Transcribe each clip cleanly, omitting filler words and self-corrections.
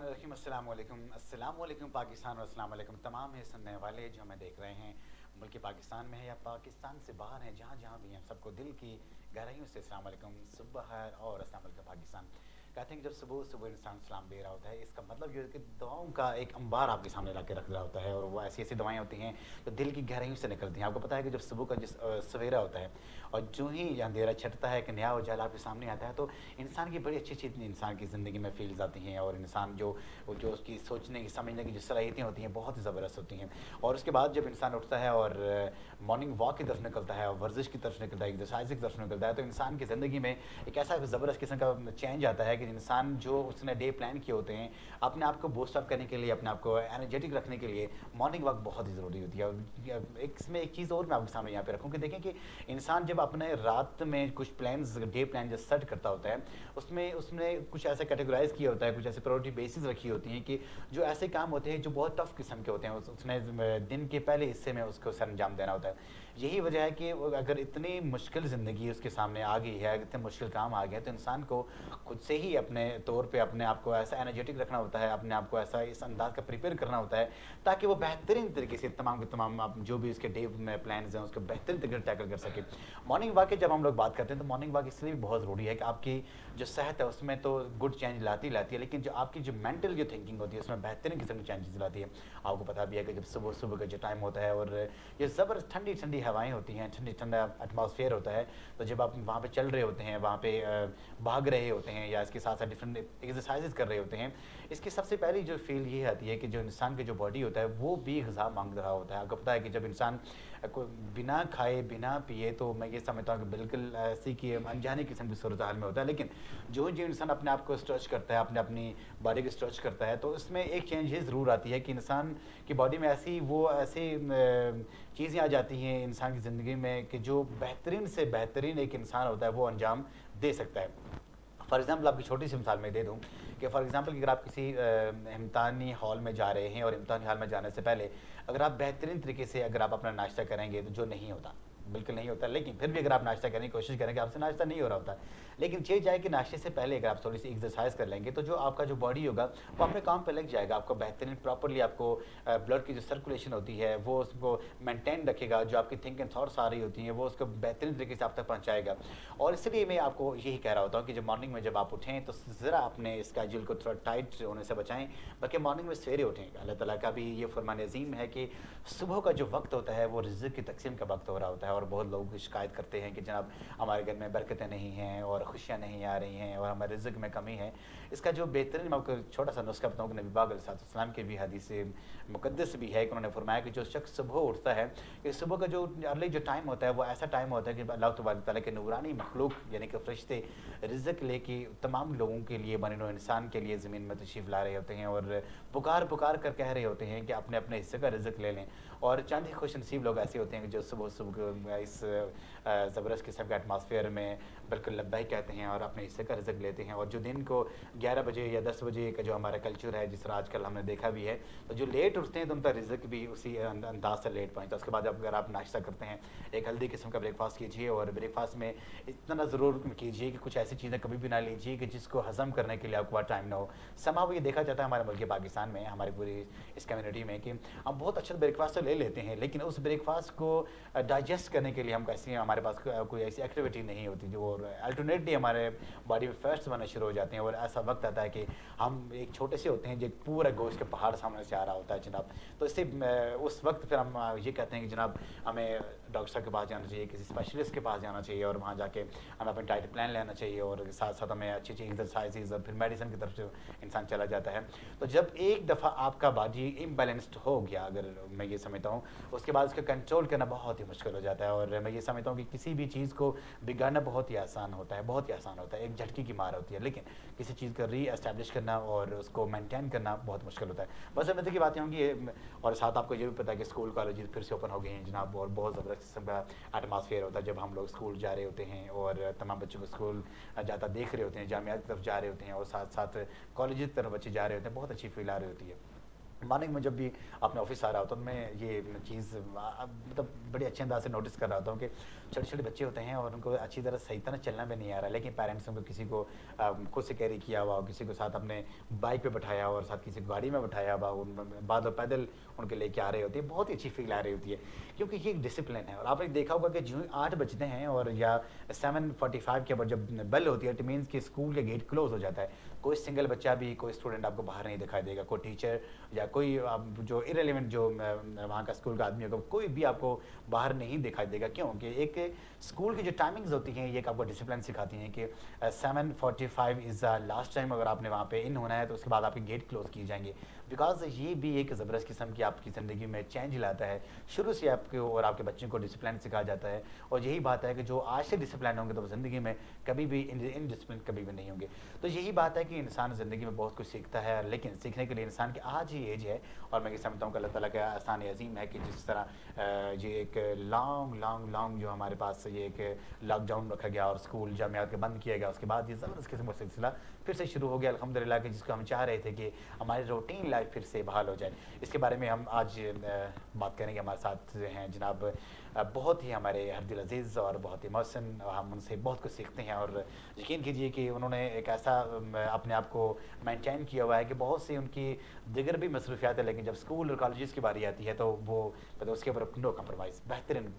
बिस्मिल्लाहिर्रहमानिर्रहीम। अस्सलाम वालेकुम पाकिस्तान और अस्सलाम वालेकुम तमाम है सुनने वाले जो हमें देख रहे हैं मुल्क पाकिस्तान में है या पाकिस्तान से बाहर हैं, जहाँ जहाँ भी हैं, सबको दिल की गहराइयों से अस्सलाम वालेकुम सुबह और अस्सलाम वालेकुम पाकिस्तान। कहते हैं कि जब सुबह सुबह इंसान सलाम दे रहा होता है, इसका मतलब ये है कि दुआओं का एक अंबार आपके सामने ला के रख रहा होता है, और वो ऐसी ऐसी दवाएं होती हैं जो दिल की गहराइयों से निकलती हैं। आपको पता है कि जब सुबह का जिस सवेरा होता है और जो ही ये अंधेरा छटता है कि नया उजाला आपके सामने आता है, तो इंसान की बड़ी अच्छी अच्छी इंसान की ज़िंदगी में फील्स आती हैं, और इंसान जो उसकी सोचने की समझने की जो सलाहियतें होती हैं बहुत ही ज़बरदस्त होती हैं। और उसके बाद जब इंसान उठता है और मॉर्निंग वॉक की तरफ निकलता है और वर्जिश की तरफ निकलता है, एक्सरसाइज की तरफ निकलता है, तो इंसान की ज़िंदगी में एक ऐसा ज़बरदस्त किस्म का चेंज आता है कि इंसान जो उसने डे प्लान किए होते हैं अपने आप को बूस्ट अप करने के लिए, अपने आप को एनर्जेटिक रखने के लिए मॉर्निंग वॉक बहुत ही ज़रूरी होती है। और इसमें एक चीज़ और मैं आपके सामने यहाँ पे रखूँ कि देखें कि इंसान जब अपने रात में कुछ प्लान्स डे प्लान जो सेट करता होता है, उसमें उसने कुछ ऐसा कैटेगराइज किया होता है, कुछ ऐसे प्रायोरिटी बेसिस रखी होती हैं कि जो ऐसे काम होते हैं जो बहुत टफ किस्म के होते हैं, उसने दिन के पहले हिस्से में उसको सर अंजाम देना होता है। यही वजह है कि अगर इतनी मुश्किल ज़िंदगी उसके सामने आ गई है, इतने मुश्किल काम आ गए हैं, तो इंसान को खुद से ही अपने तौर पे अपने आप को ऐसा एनर्जेटिक रखना होता है, अपने आप को ऐसा इस अंदाज का प्रिपेयर करना होता है ताकि वो बेहतरीन तरीके से तमाम के तमाम आप जो भी उसके डे में प्लान्स हैं उसको बेहतरीन तरीके से टैकल कर सके। मॉर्निंग वॉक की जब हम लोग बात करते हैं तो मॉर्निंग वॉक इसलिए भी बहुत ज़रूरी है कि आपकी जो सेहत है उसमें तो गुड चेंज लाती है, लेकिन जो आपकी जो मेंटल जो थिंकिंग होती है उसमें बेहतरीन किस्म की चेंजेस लाती है। आपको पता भी है कि जब सुबह सुबह का जो टाइम होता है और ये ज़बरदस्त ठंडी ठंडी हवाएं होती हैं, ठंडी ठंडा एटमॉस्फेयर होता है, तो जब आप वहाँ पे चल रहे होते हैं, वहाँ पे भाग रहे होते हैं या इसके साथ साथ डिफरेंट एक्सरसाइजेज कर रहे होते हैं, इसकी सबसे पहली जो फील ये आती है कि जो इंसान के जो बॉडी होता है वो भी ग़िज़ा मांग रहा होता है। आपको पता है कि जब इंसान को बिना खाए बिना पिए, तो मैं ये समझता हूँ कि बिल्कुल ऐसी कि अनजाने किस्म की सूरत हाल में होता है, लेकिन जो इंसान अपने आप को स्ट्रेच करता है, अपनी बॉडी को स्ट्रेच करता है, तो इसमें एक चेंज ये ज़रूर आती है कि इंसान की बॉडी में ऐसी चीज़ें आ जाती हैं इंसान की ज़िंदगी में कि जो बेहतरीन से बेहतरीन एक इंसान होता है वो अंजाम दे सकता है। फॉर एग्ज़ाम्पल आपकी छोटी सी मिसाल मैं दे दूँ कि फॉर एग्ज़ाम्पल अगर आप किसी इम्तानी हॉल में जा रहे हैं और इम्तानी हॉल में जाने से पहले अगर आप बेहतरीन तरीके से अगर आप अपना नाश्ता करेंगे, तो जो नहीं होता, बिल्कुल नहीं होता, लेकिन फिर भी अगर आप नाश्ता करने की कोशिश करेंगे, आपसे नाश्ता नहीं हो रहा होता, लेकिन ये जाए कि नाश्ते से पहले अगर आप थोड़ी सी एक्सरसाइज कर लेंगे तो जो आपका जो बॉडी होगा वो अपने काम पे लग जाएगा, आपको बेहतरीन प्रॉपरली आपको ब्लड की जो सर्कुलेशन होती है वो उसको मेंटेन रखेगा, जो आपकी थिंकिंग थॉट्स आ रही होती हैं वो उसको बेहतरीन तरीके से आप तक पहुँचाएगा। और इसलिए मैं आपको यही कह रहा होता हूँ कि जब मॉर्निंग में जब आप उठें तो ज़रा अपने स्केड्यूल को थोड़ा टाइट होने से बचाएं, बल्कि मॉर्निंग में सवेरे उठें। अल्लाह ताला का भी ये फरमान अज़ीम है कि सुबह का जो वक्त होता है वो रिज़्क़ की तकसीम का वक्त हो रहा होता है, और बहुत लोग शिकायत करते हैं कि जनाब हमारे घर में बरकतें नहीं हैं और खुशियाँ नहीं आ रही हैं और हमारे रिज़्क़ में कमी है। इसका जो बेहतरीन मैं आपको छोटा सा नुस्खा बताऊँ कि नबी पाक अलैहिस्सलाम की भी हदीस मुक़द्दस भी है कि उन्होंने फरमाया कि जो शख्स सुबह उठता है, कि सुबह का जो अर्ली जो टाइम होता है वो ऐसा टाइम होता है कि अल्लाह तबारक तआला के नूरानी मखलूक यानी कि फ़रिश्ते रिज़्क़ लेके तमाम लोगों के लिए, बने नौ इंसान के लिए ज़मीन में तशरीफ़ ला रहे होते हैं और पुकार पुकार कर कह रहे होते हैं कि अपने अपने हिस्से का रिज़्क़ ले लें। और चंद ही खुश नसीब लोग ऐसे होते हैं कि जो सुबह सुबह इस ज़बरदस्त किस्म के एटमॉस्फेयर में बिल्कुल लब्बैक कहते हैं और अपने हिस्से का रिज़्क़ लेते हैं। और जो दिन को 11 बजे या 10 बजे का जो हमारा कल्चर है, जिस तरह आजकल हमने देखा भी है, तो जो लेट उठते हैं तो उनका रिज़्क़ भी उसी अंदाज से लेट पहुँचता है। उसके बाद अगर आप नाश्ता करते हैं, एक हेल्दी किस्म का ब्रेकफास्ट कीजिए, और ब्रेकफास्ट में इतना ज़रूर कीजिए कि कुछ ऐसी चीज़ें कभी भी ना लीजिए कि जिसको हज़म करने के लिए आपके पास टाइम ना हो। समाव ये देखा जाता है हमारे मुल्क पाकिस्तान में, हमारी पूरी इस कम्युनिटी में, कि हम बहुत अच्छा ब्रेकफास्ट तो ले लेते हैं, लेकिन उस ब्रेकफास्ट को डाइजेस्ट करने के लिए हम कैसे, हमारे पास कोई ऐसी एक्टिविटी नहीं होती जो, और अल्टरनेटली हमारे बॉडी में फैट्स बनना शुरू हो जाते हैं, और ऐसा वक्त आता है कि हम एक छोटे से होते हैं जो पूरा गोश्त के पहाड़ सामने से आ रहा होता है जनाब। तो इससे उस वक्त फिर हम ये कहते हैं कि जनाब हमें डॉक्टर साहब के पास जाना चाहिए, किसी स्पेशलिस्ट के पास जाना चाहिए, और वहाँ जाके हमें अपनी डाइट प्लान लेना चाहिए, और साथ साथ हमें अच्छी अच्छी एक्सरसाइजेज और फिर मेडिसिन की तरफ से इंसान चला जाता है। तो जब एक दफ़ा आपका बॉडी इम्बैलेंस्ड हो गया, अगर मैं ये समझता हूँ, उसके बाद उसको कंट्रोल करना बहुत ही मुश्किल हो जाता है। और मैं ये समझता हूँ कि किसी भी चीज़ को बिगाड़ना बहुत ही आसान होता है, बहुत ही आसान होता है, एक झटके की मार होती है, लेकिन किसी चीज़ को री एस्टैब्लिश करना और उसको मेंटेन करना बहुत मुश्किल होता है। बस मज़े की बातें होंगी। और साथ आपको ये भी पता है कि स्कूल कॉलेज फिर से ओपन हो गए हैं जनाब, और बहुत ज़बरदस्त किस्म का एटमॉस्फेयर होता है जब हम लोग स्कूल जा रहे होते हैं और तमाम बच्चों को स्कूल जाता देख रहे होते हैं, जामिया की तरफ जा रहे होते हैं, और साथ साथ कॉलेज की तरफ बच्चे जा रहे होते हैं, बहुत अच्छी फील आ रही होती है। मॉर्निंग में जब भी अपने ऑफिस आ रहा होता हूँ मैं ये चीज़ मतलब बड़े अच्छे अंदाज से नोटिस कर रहा होता हूँ कि छोटे छोटे बच्चे होते हैं और उनको अच्छी तरह सही तरह चलना भी नहीं आ रहा, लेकिन पेरेंट्स उनको किसी को खुद से कैरी किया हुआ, किसी को साथ अपने बाइक पे बैठाया हुआ और साथ किसी को गाड़ी में बैठाया हुआ, बाद में पैदल उनके लेके आ रहे होते हैं। बहुत ही अच्छी फील आ रही होती है क्योंकि ये एक डिसिप्लिन है। और आपने देखा होगा कि जो 8 बजते हैं और या 7:45 के बाद जब बेल होती है, इट मीन्स कि स्कूल के गेट क्लोज हो जाता है। कोई सिंगल बच्चा भी, कोई स्टूडेंट आपको बाहर नहीं दिखाई देगा, कोई टीचर या कोई जो इरेलीवेंट जो वहाँ का स्कूल का आदमी होगा, कोई भी आपको बाहर नहीं दिखाई देगा। क्यों कि एक स्कूल की जो टाइमिंग्स होती हैं ये एक आपको डिसिप्लिन सिखाती हैं कि 7:45 इज़ द लास्ट टाइम अगर आपने वहाँ पे इन होना है तो उसके बाद आपके गेट क्लोज किए जाएंगे। बिकॉज ये भी एक ज़बरदस्त किस्म की आपकी ज़िंदगी में चेंज लाता है। शुरू से आपको और आपके बच्चों को डिसिप्लिन सिखाया जाता है और यही बात है कि जो आज से डिसिप्लिन होंगे तो ज़िंदगी में कभी भी इनडिसिप्लिन कभी भी नहीं होंगे। तो यही बात है कि इंसान ज़िंदगी में बहुत कुछ सीखता है, लेकिन सीखने के लिए इंसान की आज ही एज है। और मैं ये समझता हूँ कि अल्लाह ताला का एहसान अज़ीम है कि जिस तरह ये एक लॉन्ग जो हमारे पास ये एक लॉकडाउन रखा गया और स्कूल जामियात के बंद किया गया, उसके बाद ये ज़बरदस्त किस्म का सिलसिला फिर से शुरू हो गया अल्हम्दुलिल्लाह कि जिसको हम चाह रहे थे कि हमारी रूटीन लाइफ फिर से बहाल हो जाए। इसके बारे में हम आज बात करेंगे। हमारे साथ हैं जनाब बहुत ही हमारे हरदिल अजीज़ और बहुत ही मोहसिन, हम उनसे बहुत कुछ सीखते हैं और यकीन कीजिए कि उन्होंने एक ऐसा अपने आप को मेंटेन किया हुआ है कि बहुत सी उनकी दिगर भी मसरूफियात है, लेकिन जब स्कूल और कॉलेजेस की बारी आती है तो वो मतलब उसके ऊपर नो कम्प्रोमाइज़, बेहतरीन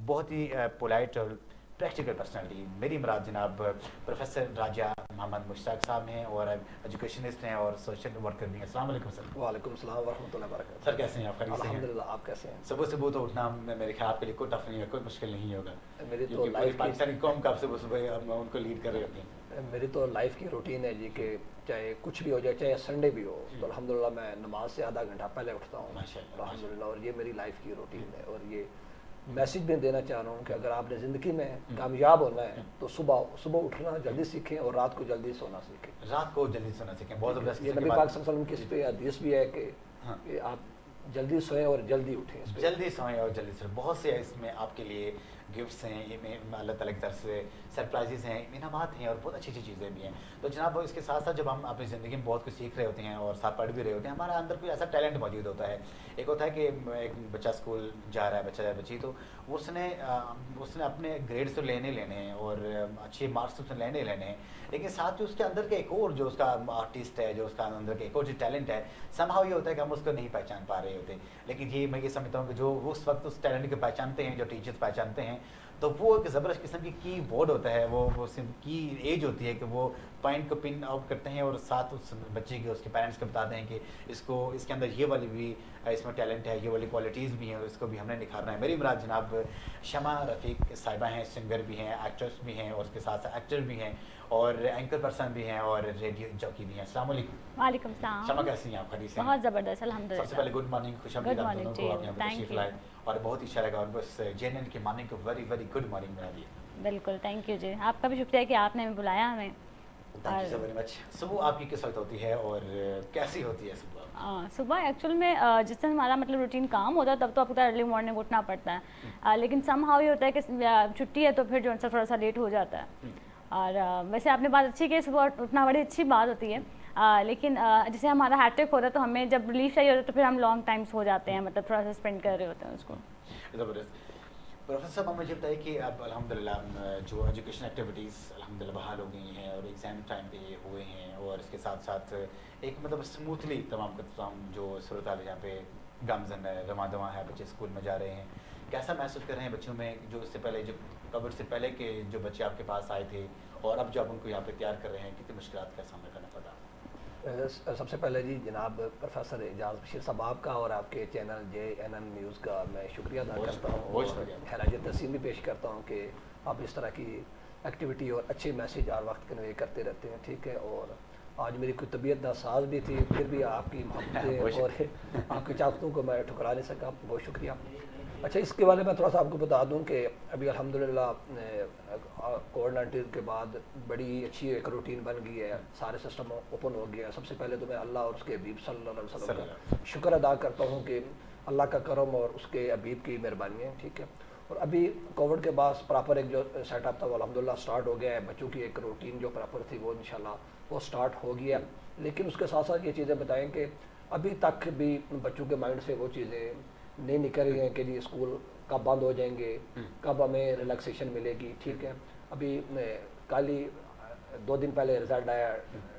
बहुत ही पोलाइट और प्रैक्टिकल पर्सनैलिटी। मेरी मुराद जनाब प्रोफेसर राजा मोहम्मद मुश्ताक साहब हैं और एजुकेशनिस्ट हैं और सोशल वर्कर भी हैं। अस्सलाम वालेकुम सर। वालेकुम सलाम वरहमतुल्लाहि वबरकातुहू। सर कैसे हैं आप? खैरियत से हैं? अल्हम्दुलिल्लाह, आप कैसे हैं? सुबह सुबह तो उठना मेरे ख्याल आपके लिए कोई टफ नहीं है, कोई मुश्किल नहीं होगा मेरी तो क्योंकि पूरी लाइफ पाकिस्तानी कौम का आप सुबह सुबह उनको लीड कर रहे होते हैं। मेरी तो लाइफ की रूटीन है जी कि चाहे कुछ भी हो जाए, चाहे संडे भी हो तो अल्हम्दुलिल्लाह मैं नमाज से आधा घंटा पहले उठता हूँ माशाअल्लाह, अल्हम्दुलिल्लाह। और ये मेरी लाइफ की रूटीन है और ये मैसेज भी देना चाह रहा हूँ कि अगर आपने ज़िंदगी में कामयाब होना है तो सुबह उठना जल्दी सीखें और रात को जल्दी सोना सीखें। रात को जल्दी सोना सीखें, बहुत ज़बरदस्त ये किस्म की नबी बात। पाक सल्लल्लाहु अलैहि वसल्लम की इस पे हदीस भी है कि आप जल्दी सोएं और जल्दी उठें। इस पे जल्दी सोएं और जल्दी सोएं। बहुत से इसमें आपके लिए गिफ्ट्स हैं, अल्लाह ताला की तरफ से सरप्राइजेस हैं, इनामात हैं और बहुत अच्छी अच्छी चीज़ें भी हैं। तो जनाब इसके साथ साथ जब हम अपनी ज़िंदगी में बहुत कुछ सीख रहे होते हैं और साथ पढ़ भी रहे होते हैं, हमारा अंदर कोई ऐसा टैलेंट मौजूद होता है। एक होता है कि एक बच्चा स्कूल जा रहा है, बच्चा या बच्ची, तो उसने अपने ग्रेड्स तो लेने हैं और अच्छे मार्क्स तो उसने लेने हैं, लेकिन साथ ही उसके अंदर के एक और जो उसका आर्टिस्ट है, जो उसका अंदर के एक और जो टैलेंट है, समहाउ ये होता है कि हम उसको नहीं पहचान पा रहे होते। लेकिन ये मैं ये समझता हूँ कि जो उस वक्त उस टैलेंट को पहचानते हैं, जो टीचर्स पहचानते हैं, तो वो एक ज़बरदस्त किस्म की वर्ड होता है, वो की एज होती है कि वो पॉइंट को पिन आउट करते हैं और साथ उस बच्चे के उसके पेरेंट्स को बताते हैं कि इसके अंदर ये वाली भी इसमें टैलेंट है, ये वाली क्वालिटीज़ भी हैं, इसको भी हमने निखारना है। मेरी मुराद जनाब शमा रफ़ीक साहिबा हैं, सिंगर भी हैं, एक्ट्रेस भी हैं और उसके साथ साथ एक्टर भी हैं और एंकर पर्सन भी हैं और रेडियो जॉकी भी हैं। अस्सलाम वालेकुम। वालेकुम सलाम। शमा कैसी हैं आप? खैरियत से हैं? बहुत ज़बरदस्त अल्हम्दुलिल्लाह। सबसे पहले गुड मॉर्निंग, खुशआमदीद आप दोनों को, आपने हमें थैंक तशरीफ यू। लाए और बहुत ही अच्छा लगा और बस जेएनएन की मॉर्निंग को वेरी वेरी गुड मॉर्निंग बना दिया। बिल्कुल, थैंक यू जी, आपका भी शुक्रिया कि आपने हमें बुलाया हमें। Thank you so very much. सुबह आपकी किस वक्त होती है और कैसी होती है सुबह? सुबह एक्चुअल में जिस दिन हमारा मतलब रूटीन काम होता है तब तो आपको अर्ली मॉर्निंग उठना पड़ता है, लेकिन समहाउ ये होता है कि छुट्टी है तो फिर जो है थोड़ा सा लेट हो जाता है। और वैसे आपने बात अच्छी की, सुबह उठना बड़ी अच्छी बात होती है, लेकिन जैसे हमारा हैट्रिक होता है तो हमें जब रिलीफ चाहिए होता है तो फिर हम लॉन्ग टाइम्स हो जाते हैं, मतलब थोड़ा सा स्पेंड कर रहे होते हैं उसको। ज़बरदस्त। प्रोफेसर साहब मुझे बताइए कि अब अल्हम्दुलिल्लाह जो एजुकेशन एक्टिविटीज़ अल्हम्दुलिल्लाह बहाल हो गई हैं और एग्ज़ाम टाइम पे हुए हैं और इसके साथ साथ एक मतलब स्मूथली तमाम का तमाम जो सूरत हाल यहाँ पे गामजन है, रवा दवा है, बच्चे स्कूल में जा रहे हैं, कैसा महसूस कर रहे हैं बच्चों में जो इससे पहले जो कोविड से पहले के जो बच्चे आपके पास आए थे और अब जो आप उनको यहाँ पे तैयार कर रहे हैं, कितनी मुश्किलात का सामना करना पड़ा? सबसे पहले जी जनाब प्रोफेसर एजाज बशीर साहब आपका और आपके चैनल JNN न्यूज़ का मैं शुक्रिया अदा करता हूँ और खैराज तस्लीम भी पेश करता हूँ कि आप इस तरह की एक्टिविटी और अच्छे मैसेज हर वक्त कन्वे करते रहते हैं। ठीक है, और आज मेरी कोई तबीयत नासाज भी थी, फिर भी आपकी मोहब्बतें और आपकी चाहतों को मैं ठुकरा नहीं सका, बहुत शुक्रिया। अच्छा, इसके बारे में थोड़ा सा आपको बता दूं कि अभी अल्हम्दुलिल्लाह कोविड-19 के बाद बड़ी अच्छी एक रूटीन बन गई है, सारे सिस्टम ओपन हो गया है। सबसे पहले तो मैं अल्लाह और उसके हबीब सल्लल्लाहु अलैहि वसल्लम का शुक्र अदा करता हूँ कि अल्लाह का करम और उसके हबीब की मेहरबानी है। ठीक है, और अभी कोविड के बाद प्रॉपर एक जो सेटअप था वो अल्हम्दुलिल्लाह स्टार्ट हो गया है। बच्चों की एक रूटीन जो प्रॉपर थी वो इंशाल्लाह वो स्टार्ट हो गया, लेकिन उसके साथ साथ ये चीज़ें बताएं कि ابھی تک بھی بچوں کے مائنڈ سے وہ چیزیں نہیں نکل رہی ہیں کہ جی اسکول کب بند ہو جائیں گے, کب ہمیں ریلیکسیشن ملے گی. ٹھیک ہے, ابھی کل ہی 2 دن پہلے رزلٹ آیا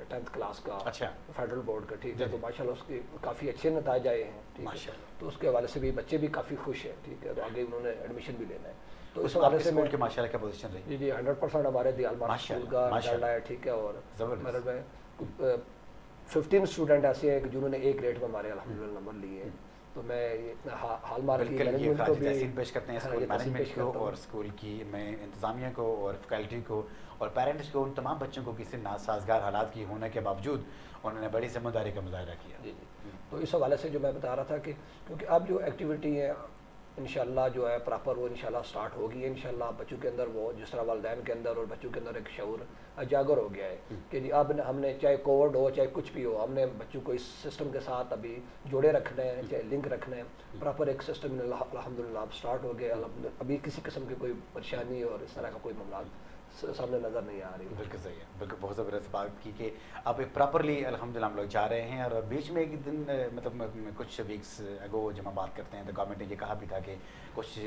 10th کلاس کا فیڈرل بورڈ کا. ٹھیک ہے, تو ماشاء اللہ اس کے کافی اچھے نتائج آئے ہیں. ٹھیک ہے, تو اس کے حوالے سے بھی بچے بھی کافی خوش ہیں. ٹھیک ہے, تو آگے انہوں نے ایڈمیشن بھی لینا ہے. تو اس حوالے سے کے ماشاءاللہ کیا پوزیشن رہی؟ جی 100% ہمارے دیال مارک اسکول کا رزلٹ آیا. ٹھیک ہے, اور میرے میں 15 اسٹوڈنٹ ایسے ہیں کہ جنہوں نے A گریڈ میں ہمارے الحمدللہ نمبر لیے. تو میں ہال مارک کی مینجمنٹ کو بھی تحسین پیش کرتے ہیں اسکول مینجمنٹ کو اور اسکول کی میں انتظامیہ کو اور فیکلٹی کو اور پیرنٹس کو, ان تمام بچوں کو کسی ناسازگار حالات کی ہونے کے باوجود انہوں نے بڑی ذمہ داری کا مظاہرہ کیا. جی جی, تو اس حوالے سے جو میں بتا رہا تھا کہ کیونکہ اب جو ایکٹیویٹی ہے انشاءاللہ جو ہے پراپر وہ انشاءاللہ سٹارٹ ہوگی. انشاءاللہ بچوں کے اندر وہ جس طرح والدین کے اندر اور بچوں کے اندر ایک شعور اجاگر ہو گیا ہے کہ جی اب ہم نے چاہے کووڈ ہو چاہے کچھ بھی ہو, ہم نے بچوں کو اس سسٹم کے ساتھ ابھی جوڑے رکھنا ہے, چاہے لنک رکھنا ہے. پراپر ایک سسٹم الحمدللہ اب سٹارٹ ہو گیا. ابھی کسی قسم کی کوئی پریشانی اور اس طرح کا کوئی معاملات سامنے نظر نہیں آ رہی. بالکل صحیح ہے, بالکل بہت زبردست بات کی کہ اب پراپرلی الحمدللہ ہم لوگ جا رہے ہیں. اور بیچ میں ایک دن مطلب کچھ ویکس اگو جب ہم بات کرتے ہیں تو گورنمنٹ نے یہ کہا بھی تھا کہ کچھ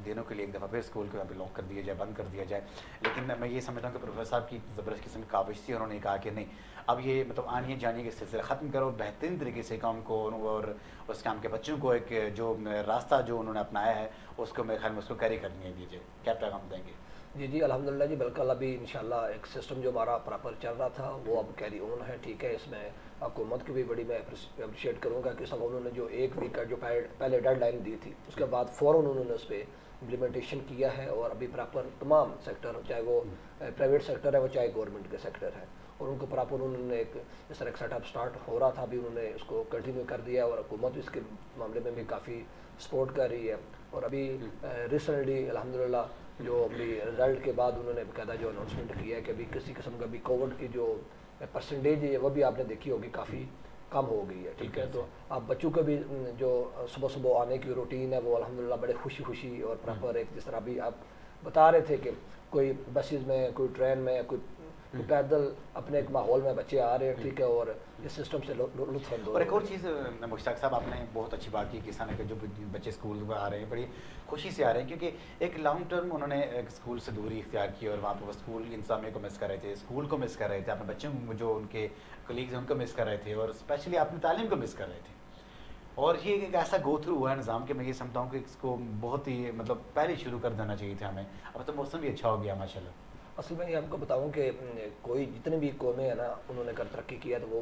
دنوں کے لیے ایک دفعہ پھر اسکول کو ابھی لاک کر دیا جائے, بند کر دیا جائے. لیکن میں یہ سمجھتا ہوں کہ پروفیسر صاحب کی زبردست قسم کی کاوش تھی, انہوں نے کہا کہ نہیں اب یہ مطلب آنے جانے کے سلسلے ختم کرو, بہترین طریقے سے کام کو اور اس کام کے بچوں کو ایک جو راستہ جو انہوں نے اپنایا ہے اس کو میرے خیال میں اس کو کیری کرنے دیجیے. کیا پیغام دیں گے؟ جی جی الحمدللہ جی, بالکل ابھی انشاءاللہ ایک سسٹم جو ہمارا پراپر چل رہا تھا وہ اب کیری آن ہے. ٹھیک ہے, اس میں حکومت کی بھی بڑی میں اپریشیٹ کروں گا کہ سب انہوں نے جو 1 ویک کا جو پہلے ڈیڈ لائن دی تھی اس کے بعد فوراً انہوں نے اس پہ امپلیمنٹیشن کیا ہے. اور ابھی پراپر تمام سیکٹر, چاہے وہ پرائیویٹ سیکٹر ہے وہ چاہے گورنمنٹ کے سیکٹر ہے, اور ان کو پراپر انہوں نے ایک اس طرح ایک سیٹ اپ سٹارٹ ہو رہا تھا, ابھی انہوں نے اس کو کنٹینیو کر دیا. اور حکومت اس کے معاملے میں بھی کافی سپورٹ کر رہی ہے. اور ابھی ریسنٹلی الحمدللہ جو ابھی رزلٹ کے بعد انہوں نے باقاعدہ جو اناؤنسمنٹ کیا ہے کہ ابھی کسی قسم کا بھی کووڈ کی جو پرسنٹیج ہے وہ بھی آپ نے دیکھی ہوگی کافی کم ہو گئی ہے. ٹھیک ہے, تو آپ بچوں کا بھی جو صبح صبح آنے کی روٹین ہے وہ الحمدللہ بڑے خوشی اور پراپر ایک جس طرح بھی آپ بتا رہے تھے کہ کوئی بسز میں, کوئی ٹرین میں, کوئی پیدل اپنے ایک ماحول میں بچے آ رہے ہیں. ٹھیک ہے, اور اس سسٹم سے لطف اندوز. اور ایک اور چیز مشتاق صاحب آپ نے بہت اچھی بات کی کہ اس طرح کے جو بچے اسکول میں آ رہے ہیں بڑی خوشی سے آ رہے ہیں, کیونکہ ایک لانگ ٹرم انہوں نے ایک اسکول سے دوری اختیار کی اور وہاں پہ وہ اسکول انتظامیہ کو مس کر رہے تھے, اسکول کو مس کر رہے تھے, اپنے بچوں کو جو ان کے کلیگز ہیں ان کو مس کر رہے تھے, اور اسپیشلی اپنی تعلیم کو مس کر رہے تھے. اور یہ ایک ایسا گو تھرو ہوا ہے نظام کہ میں یہ سمجھتا ہوں کہ اس کو بہت ہی مطلب پہلے شروع کر دینا چاہیے تھا ہمیں. اب تو موسم بھی اچھا ہو گیا ماشاء اللہ. اصل میں یہ آپ کو بتاؤں کہ کوئی جتنے بھی قومیں ہیں نا انہوں نے کر ترقی کیا, تو وہ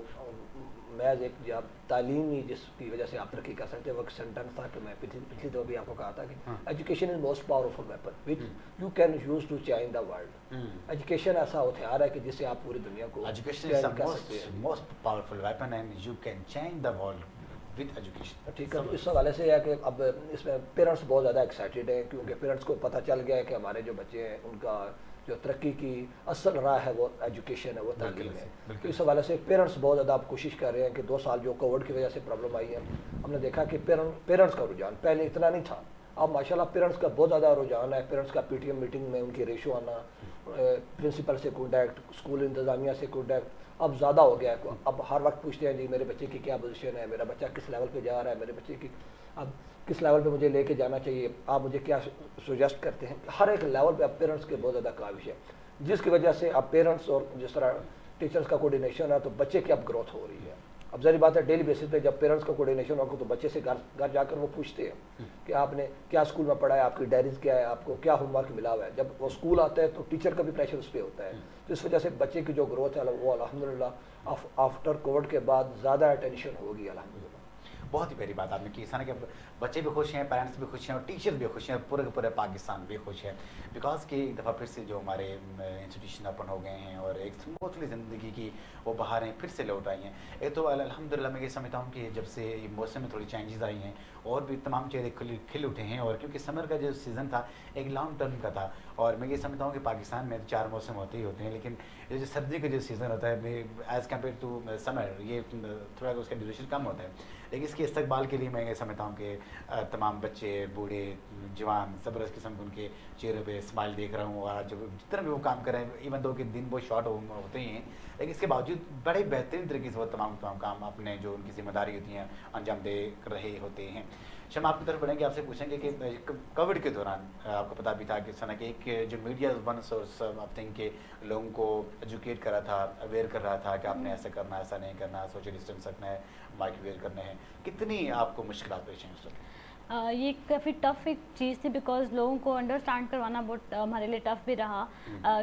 محض ایک جب تعلیمی جس کی وجہ سے آپ ترقی کر سکتے ہیں. وہ سینٹینس تھا کہ میں پچھلی دفعہ بھی آپ کو کہا تھا کہ education is most powerful weapon which you can use to change the world. Education ایسا ہتھیار ہے کہ جس سے آپ پوری دنیا کو most powerful weapon and you can change the world with education. ٹھیک ہے, اس حوالے سے ہے کہ اب اس میں پیرنٹس بہت زیادہ ایکسائٹیڈ ہیں, کیونکہ پیرنٹس کو پتہ چل گیا ہے کہ ہمارے جو بچے ہیں ان کا جو ترقی کی اصل راہ ہے وہ ایجوکیشن ہے, وہ تعلیم ہے. تو اس حوالے سے پیرنٹس بہت زیادہ اب کوشش کر رہے ہیں کہ 2 سال جو کووڈ کی وجہ سے پرابلم آئی ہے, ہم نے دیکھا کہ پیرنٹس کا رجحان پہلے اتنا نہیں تھا. اب ماشاءاللہ پیرنٹس کا بہت زیادہ رجحان ہے. پیرنٹس کا پی ٹی ایم میٹنگ میں ان کی ریشو آنا, پرنسپل سے کانٹیکٹ, اسکول انتظامیہ سے کانٹیکٹ اب زیادہ ہو گیا ہے. اب ہر وقت پوچھتے ہیں جی میرے بچے کی کیا پوزیشن ہے, میرا بچہ کس لیول پہ جا رہا ہے, میرے بچے کی اب کس لیول پہ مجھے لے کے جانا چاہیے, آپ مجھے کیا سجیسٹ کرتے ہیں. ہر ایک لیول پہ اب پیرنٹس کے بہت زیادہ کاوش ہے, جس کی وجہ سے اب پیرنٹس اور جس طرح ٹیچرس کا کوارڈینیشن ہے تو بچے کی اب گروتھ ہو رہی ہے. اب ظاہر بات ہے ڈیلی بیسس پہ جب پیرنٹس کا کوارڈینیشن ہوگا تو بچے سے گھر جا کر وہ پوچھتے ہیں کہ آپ نے کیا اسکول میں پڑھا ہے, آپ کی ڈائریز کیا ہے, آپ کو کیا ہوم ورک ملا ہوا ہے. جب وہ اسکول آتا ہے تو ٹیچر کا بھی پریشر اس پہ ہوتا ہے. تو اس وجہ سے بچے کی جو گروتھ ہے وہ الحمدللہ آفٹر کووڈ کے بعد زیادہ اٹینشن ہوگی الحمدللہ. بہت ہی پیاری بات آپ نے کی, اس طرح کہ بچے بھی خوش ہیں, پیرنٹس بھی خوش ہیں, اور ٹیچر بھی خوش ہیں, پورے پاکستان بھی خوش ہے. بیکاز کہ ایک دفعہ پھر سے جو ہمارے انسٹیٹیوشن اوپن ہو گئے ہیں اور ایک اسموتھلی زندگی کی وہ بہاریں پھر سے لوٹ آئی ہیں. ایک تو الحمدللہ میں یہ سمجھتا ہوں کہ جب سے موسم میں تھوڑی چینجز آئی ہیں اور بھی تمام چہرے کھل اٹھے ہیں, اور کیونکہ سمر کا جو سیزن تھا ایک لانگ ٹرم کا تھا, اور میں یہ سمجھتا ہوں کہ پاکستان میں 4 موسم ہوتے ہی ہوتے ہیں, لیکن یہ جو سردی کا جو سیزن ہوتا ہے ایز کمپیئر ٹو سمر یہ تھوڑا اس کا ڈیوریشن کم ہوتا ہے. لیکن اس کے استقبال کے لیے میں یہ سمجھتا ہوں کہ تمام بچے بوڑھے جوان زبردست قسم کے ان کے چہرے پہ اسمائل دیکھ رہا ہوں, اور جو جتنا بھی وہ کام کر رہے ہیں, ایون دو کہ دن بہت شارٹ ہوتے ہی ہیں, لیکن اس کے باوجود بڑے بہترین طریقے سے وہ تمام کام اپنے جو ان کی ذمہ داری ہوتی ہیں انجام دے رہے ہوتے ہیں. شمع آپ کی طرف بڑھیں گے, آپ سے پوچھیں گے کہ کووڈ کے دوران آپ کو پتا بھی تھا کہ سنہ کہ ایک جو media one source of think کہ لوگوں کو ایجوکیٹ کر رہا تھا, اویئر کر رہا تھا کہ آپ نے ایسا کرنا, ایسا نہیں کرنا, سوشل ڈسٹینس رکھنا ہے, مائک ویئر کرنے ہیں, کتنی آپ کو مشکلات پیش ہیں اس وقت؟ یہ کافی ٹف ایک چیز تھی, بیکاز لوگوں کو انڈرسٹینڈ کروانا بہت ہمارے لیے ٹف بھی رہا,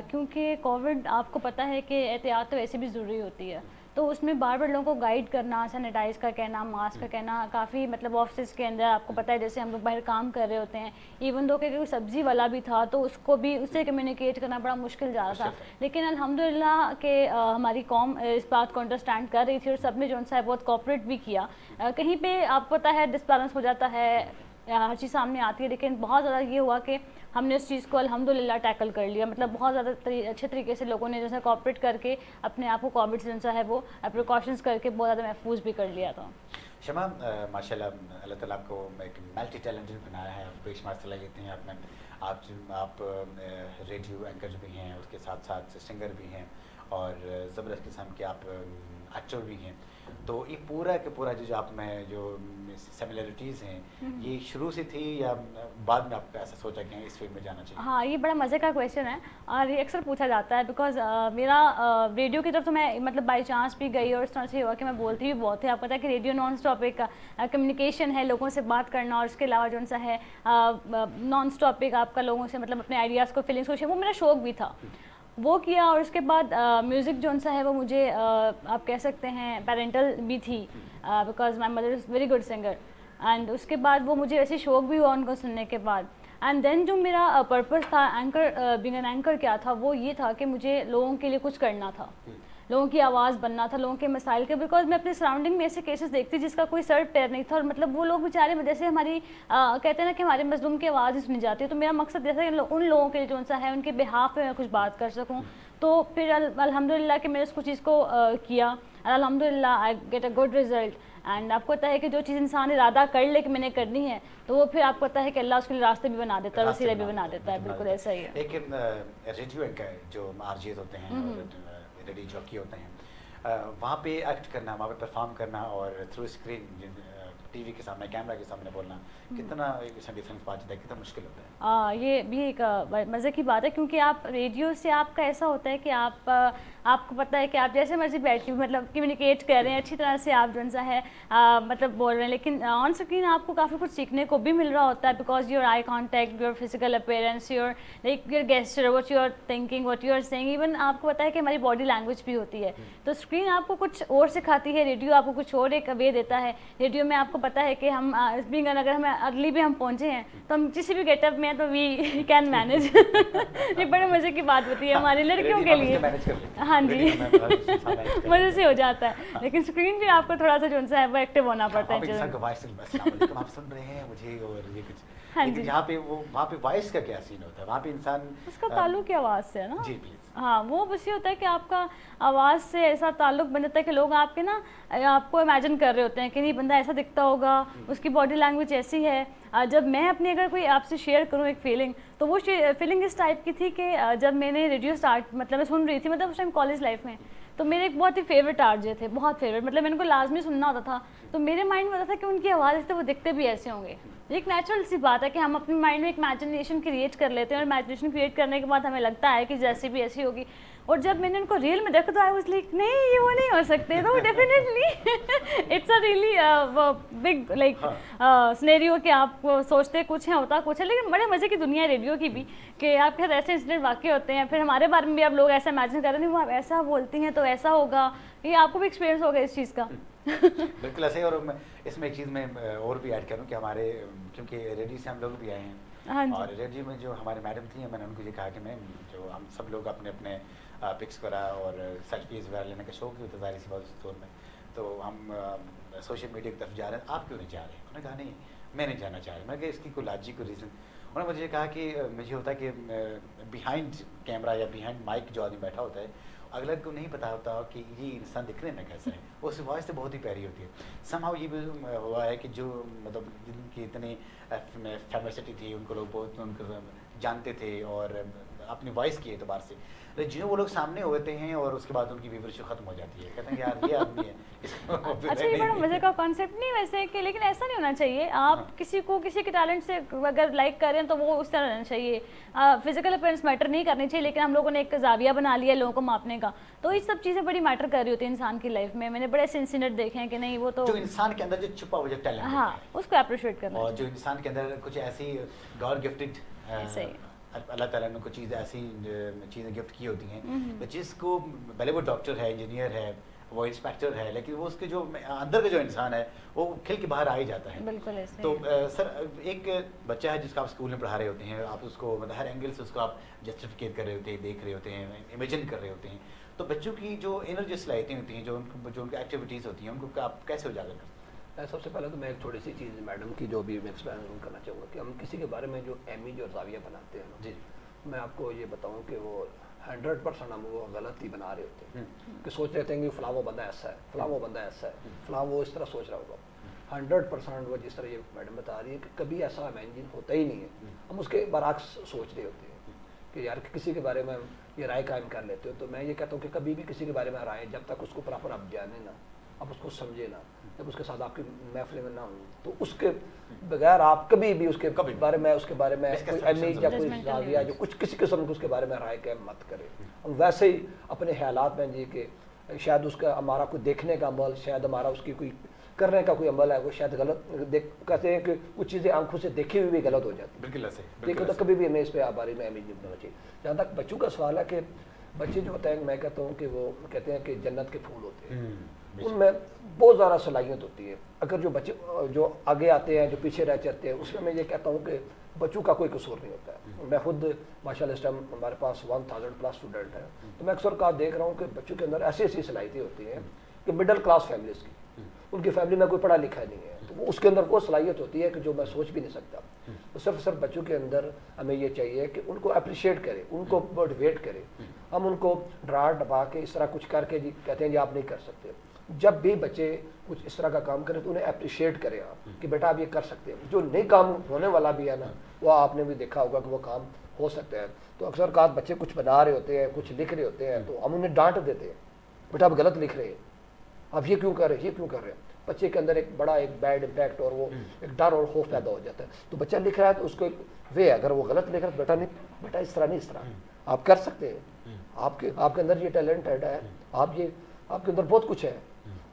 کیونکہ کووڈ آپ کو پتہ ہے کہ احتیاط تو ویسے بھی ضروری ہوتی ہے, تو اس میں بار بار لوگوں کو گائیڈ کرنا, سینیٹائز کا کہنا, ماسک کا کہنا, کافی مطلب آفسز کے اندر آپ کو پتہ ہے جیسے ہم لوگ باہر کام کر رہے ہوتے ہیں, ایون دو کہ کوئی سبزی والا بھی تھا تو اس کو بھی اس سے کمیونیکیٹ کرنا بڑا مشکل جا رہا تھا, لیکن الحمدللہ کہ ہماری قوم اس بات کو انڈرسٹینڈ کر رہی تھی اور سب نے جو ہے بہت کوآپریٹ بھی کیا. کہیں پہ آپ کو پتہ ہے ڈسبیلنس ہو جاتا ہے, ہر چیز سامنے آتی ہے, لیکن بہت زیادہ یہ ہوا کہ ہم نے اس چیز کو الحمدللہ ٹیکل کر لیا, مطلب بہت زیادہ اچھے طریقے سے لوگوں نے جو ہے کوآپریٹ کر کے اپنے آپ کو کووڈ سے جو ہے وہ پریکاشنز کر کے بہت زیادہ محفوظ بھی کر لیا تھا. شمع ماشاء اللہ اللہ تعالیٰ آپ کو ایک ملٹی ٹیلنٹڈ بنایا ہے, آپ بے شمار صلاحیتیں ہیں آپ میں, آپ ریڈیو اینکر بھی ہیں, اس کے ساتھ ساتھ سنگر بھی ہیں, اور زبردست قسم کے آپ ایکٹر بھی ہیں. تو یہ پورا کہ پورا جو آپ میں جو سملیرٹیز ہیں یہ شروع سے تھی یا بعد میں آپ کو ایسا سوچا کہ اس فیلڈ میں جانا چاہیے؟ ہاں, یہ بڑا مزے کا کویشچن ہے اور یہ اکثر پوچھا جاتا ہے, بیکاز میرا ریڈیو کی طرف تو میں مطلب بائی چانس بھی گئی, اور اس طرح سے ہوا کہ میں بولتی بھی بہت ہے. آپ پتہ ہے کہ ریڈیو نان اسٹاپ ایک کمیونیکیشن ہے, لوگوں سے بات کرنا, اور اس کے علاوہ جو ہے نان اسٹاپ ایک آپ کا لوگوں سے مطلب اپنے آئیڈیاز کو فیلنگس کو شیئر, وہ میرا شوق بھی تھا, وہ کیا. اور اس کے بعد میوزک جو ہے وہ مجھے آپ کہہ سکتے ہیں پیرنٹل بھی تھی, because my mother is very good singer, and اس کے بعد وہ مجھے ایسے شوق بھی ہوا ان کو سننے کے بعد. اینڈ دین جو میرا پرپز تھا اینکر بینگ این اینکر کیا تھا, وہ یہ تھا کہ مجھے لوگوں کے لیے کچھ کرنا تھا, لوگوں کی آواز بننا تھا, لوگوں کے مسائل کے, بیکاز میں اپنے سراؤنڈنگ میں ایسے کیسز دیکھتی جس کا کوئی سر پیر نہیں تھا, اور مطلب وہ لوگ بیچارے جیسے ہماری کہتے ہیں نا کہ ہمارے مظلوم کی آواز ہی سنی جاتی ہے, تو میرا مقصد جیسا کہ ان لوگوں کے لیے جو ہے ان کے بہاف پہ میں کچھ بات کر سکوں. تو پھر الحمدللہ کہ میں نے اس کو چیز کو کیا, الحمدللہ I get a good result. And آپ کو پتہ ہے کہ جو چیز انسان ارادہ کر لے کہ میں نے کرنی ہے, تو وہ پھر آپ کو پتہ ہے کہ اللہ اس کے لیے راستے بھی بنا دیتا ہے, وسیلے بھی بنا دیتا ہے. بالکل ایسا ہی ہے. ایک ریڈیو اینکر جو آرجیز ہوتے ہیں, ریڈیو جاکی ہوتے ہیں, وہاں پہ ایکٹ کرنا, وہاں پہ پرفارم کرنا, اور تھرو اسکرین ٹی وی کے سامنے, کیمرہ کے سامنے بولنا, کتنا ڈفرینس بات ہے, کتنا مشکل ہوتا ہے؟ یہ بھی ایک مزے کی بات ہے, کیونکہ آپ ریڈیو سے آپ کا ایسا ہوتا ہے کہ آپ کو پتہ ہے کہ آپ جیسے مرضی بیٹھ کے مطلب کمیونیکیٹ کر رہے ہیں, اچھی طرح سے آپ جو ہے مطلب بول رہے ہیں, لیکن آن اسکرین آپ کو کافی کچھ سیکھنے کو بھی مل رہا ہوتا ہے, because your eye contact, your physical appearance, your like your gesture, what you are thinking, what you are seeing, even آپ کو پتہ ہے کہ ہماری باڈی لینگویج بھی ہوتی ہے. تو اسکرین آپ کو کچھ اور سکھاتی ہے, ریڈیو آپ کو کچھ اور ایک وے دیتا ہے. ریڈیو میں آپ کو پتہ ہے کہ ہم اگر ہمیں ارلی بھی ہم پہنچے ہیں تو ہم کسی بھی گیٹ اپ میں تو وی کین مینیج. یہ بڑے مزے کی بات ہوتی ہے ہماری لڑکیوں کے لیے. ہاں جی, مزے سے ہو جاتا ہے, لیکن اسکرین پہ آپ کو تھوڑا سا جو ہے وہ ایکٹیو ہونا پڑتا ہے. آپ سن رہے ہیں مجھے, اور یہ کچھ لیکن جہاں پہ وہاں پہ وائس کا کیا سین ہوتا ہے, وہاں پہ انسان اس کا تعلق ہی آواز سے ہے نا. جی پلیز. ہاں, وہ بس یہ ہوتا ہے کہ آپ کا آواز سے ایسا تعلق بن جاتا ہے کہ لوگ آپ کے نا آپ کو امیجن کر رہے ہوتے ہیں کہ نہیں بندہ ایسا دکھتا ہوگا, اس کی باڈی لینگویج ایسی ہے. جب میں اپنی اگر کوئی آپ سے شیئر کروں ایک فیلنگ, تو وہ فیلنگ اس ٹائپ کی تھی کہ جب میں نے ریڈیو اسٹارٹ مطلب میں سن رہی تھی, مطلب اس ٹائم کالج لائف میں, تو میرے ایک بہت ہی فیوریٹ آرجے تھے, بہت فیوریٹ, مطلب میں ان کو لازمی سننا ہوتا تھا. تو میرے مائنڈ میں ہوتا تھا کہ ان کی آواز ایسے وہ دکھتے بھی ایسے ہوں گے. ایک نیچرل سی بات ہے کہ ہم اپنے مائنڈ میں ایک امیجنیشن کریٹ کر لیتے ہیں, اور امیجنیشن کریٹ کرنے کے بعد ہمیں لگتا ہے کہ جیسی بھی ایسی ہوگی. اور جب میں نے ان کو ریل میں دیکھا تو آئی واز لائک نہیں, یہ وہ نہیں ہو سکتے. تو definitely it's a really big like scenario کہ آپ سوچتے کچھ ہیں ہوتا کچھ ہے, لیکن بڑے مزے کی دنیا ہے ریڈیو کی بھی, کہ آپ کے ساتھ ایسے انسیڈنٹ واقع ہوتے ہیں. پھر ہمارے بارے میں بھی آپ لوگ ایسا امیجن کر رہے ہیں, وہ آپ ایسا بولتی ہیں تو ایسا ہوگا. یہ آپ کو بھی ایکسپیرینس ہوگا اس چیز کا. بالکل ایسے ہی. اور اس میں ایک چیز میں اور بھی ایڈ کروں کہ ہمارے کیونکہ ریڈیو سے ہم لوگ بھی آئے ہیں, اور ریڈیو میں جو ہمارے میڈم تھیں, میں نے ان کو یہ کہا کہ میں جو ہم سب لوگ اپنے اپنے پکس کرا اور سیلفیز وغیرہ لینے کا شوق بھی ہوتا ظاہر سی بات اس دور میں, تو ہم سوشل میڈیا کی طرف جا رہے ہیں, آپ کیوں نہیں جا رہے ہیں؟ انہوں نے کہا نہیں میں نہیں جانا چاہ رہا. میں کہ اس کی کوئی لاجک کوئی ریزن. انہوں نے مجھے کہا کہ مجھے ہوتا ہے کہ بیہائنڈ کیمرہ یا بیہائنڈ مائک جو آدمی بیٹھا ہوتا ہے अगले को नहीं पता होता कि ये इंसान दिखने में कैसा है, उस वॉइस से बहुत ही प्यारी होती है। समहाउ ये भी हुआ है कि जो मतलब जिनकी इतनी फेमसिटी थी, उनको लोग बहुत उनको जानते थे और अपनी वॉइस की एतबार से, लेकिन जो वो लोग सामने होते हैं और उसके बाद उनकी व्यूवरशिप खत्म हो जाती है, कहते हैं यार ये आदमी है। अच्छा, ये बड़ा मजे का कॉन्सेप्ट नहीं वैसे कि, लेकिन ऐसा नहीं होना चाहिए। आप किसी को किसी के टैलेंट से अगर लाइक कर रहे हैं तो वो उस तरह रहना चाहिए। फिजिकल अपीयरेंस मैटर नहीं करनी चाहिए, लेकिन हम लोगों ने एक जाविया बना लिया लोगों को मापने का, तो ये सब चीज़ें बड़ी मैटर कर रही होती है इंसान की लाइफ में। मैंने बड़े ऐसे इंसिडेंट देखे हैं कि नहीं वो तो जो इंसान के अंदर जो छुपा हुआ जो टैलेंट हाँ उसको अप्रिशिएट करना और जो इंसान के अंदर कुछ ऐसी गॉड गिफ्टेड अल्लाह ताला ने कुछ चीज़ें ऐसी चीज़ें गिफ्ट की होती हैं, तो जिसको भले वो डॉक्टर है, इंजीनियर है, वो इंस्पेक्टर है, लेकिन वो उसके जो अंदर का जो इंसान है वो खिल के बाहर आ ही जाता है। बिल्कुल ऐसे। तो सर एक बच्चा है जिसको आप स्कूल में पढ़ा रहे होते हैं, आप उसको मतलब हर एंगल से उसको आप जस्टिफिकेट कर रहे होते हैं, देख रहे होते हैं, इमेजिन कर रहे होते हैं, तो बच्चों की जो इनर जो सलाहियतें होती हैं, जो उनकी एक्टिविटीज़ होती हैं, उनको आप कैसे उजागर करते हैं? सबसे पहले तो मैं एक थोड़ी सी चीज़ मैडम की जो भी मैं एक्सप्लेन करना चाहूँगा कि हम किसी के बारे में जो इमेज और जाविया बनाते हैं जी, मैं आपको ये बताऊँ कि वो 100% हम वो गलत ही बना रहे होते हैं कि सोच रहे थे कि फ़लाँ वो बंदा ऐसा है, फ़लाँ वो बंदा ऐसा है, फ़लाँ वो इस तरह सोच रहा होगा। 100% वो जिस तरह ये मैडम बता रही है कि कभी ऐसा इमेजिन होता ही नहीं है, हम उसके बरअक्स सोच रहे होते हैं कि यार किसी के बारे में ये राय कायम कर लेते हो। तो मैं ये कहता हूँ कि कभी भी किसी के बारे में राय, जब तक उसको प्रॉपर आप जाने ना, आप उसको समझे ना, जब उसके साथ आपकी महफिल में ना हो, तो उसके बगैर आप कभी भी उसके बारे में कोई इमेज या कोई जाविया जो कुछ किसी किस्म के उसके बारे में राय कायम मत करें। हम वैसे ही अपने ख्यालात में जी के शायद उसका हमारा कोई देखने का अमल, शायद हमारा उसकी कोई करने का कोई अमल है, वो शायद गलत कहते हैं कि कुछ चीज़ें आंखों से देखी हुई भी गलत हो जाती है। बिल्कुल ऐसे देखो तो कभी भी हमें इस पे बारे में इमेज नहीं बनाना चाहिए। जहाँ तक बच्चों का सवाल है कि बच्चे जो होते हैं, मैं कहता हूँ कि वो कहते हैं कि जन्नत के फूल होते हैं, उनमें बहुत ज़्यादा सलाहियत होती है। अगर जो बच्चे जो आगे आते हैं, जो पीछे रह जाते हैं, उसमें मैं ये कहता हूँ कि बच्चों का कोई कसूर नहीं होता है। मैं खुद माशाल्लाह इस टाइम हमारे पास 1000+ स्टूडेंट हैं, तो मैं अक्सर देख रहा हूँ कि बच्चों के अंदर ऐसी ऐसी सलाहियतें होती हैं कि मिडिल क्लास फैमिलीज़ की, उनकी फैमिली में कोई पढ़ा लिखा नहीं है, तो वो उसके अंदर वो सलाहियत होती है कि जो मैं सोच भी नहीं सकता। तो सिर्फ बच्चों के अंदर हमें ये चाहिए कि उनको अप्रिशिएट करें, उनको मोटिवेट करें। हम उनको डरा डबा के इस तरह कुछ करके जी कहते हैं जी आप नहीं कर सकते। जब भी बच्चे कुछ इस तरह का काम करें तो उन्हें अप्रिशिएट करें आप कि बेटा आप ये कर सकते हैं। जो नहीं काम होने वाला भी है ना, वो आपने भी देखा होगा कि वो काम हो सकता है। तो अक्सर का बच्चे कुछ बना रहे होते हैं, कुछ लिख रहे होते हैं, तो हम उन्हें डांट देते हैं, बेटा आप गलत लिख रहे हैं, आप ये क्यों कर रहे हैं, ये क्यों कर रहे हैं। बच्चे के अंदर एक बड़ा एक बैड इम्पैक्ट और वो एक डर और खौफ पैदा हो जाता है। तो बच्चा लिख रहा है तो उसको एक वे, अगर वो गलत लिख रहा है बेटा नहीं, बेटा इस तरह नहीं, इस तरह आप कर सकते हैं, आपके अंदर ये टैलेंट है, आप ये आपके अंदर बहुत कुछ है।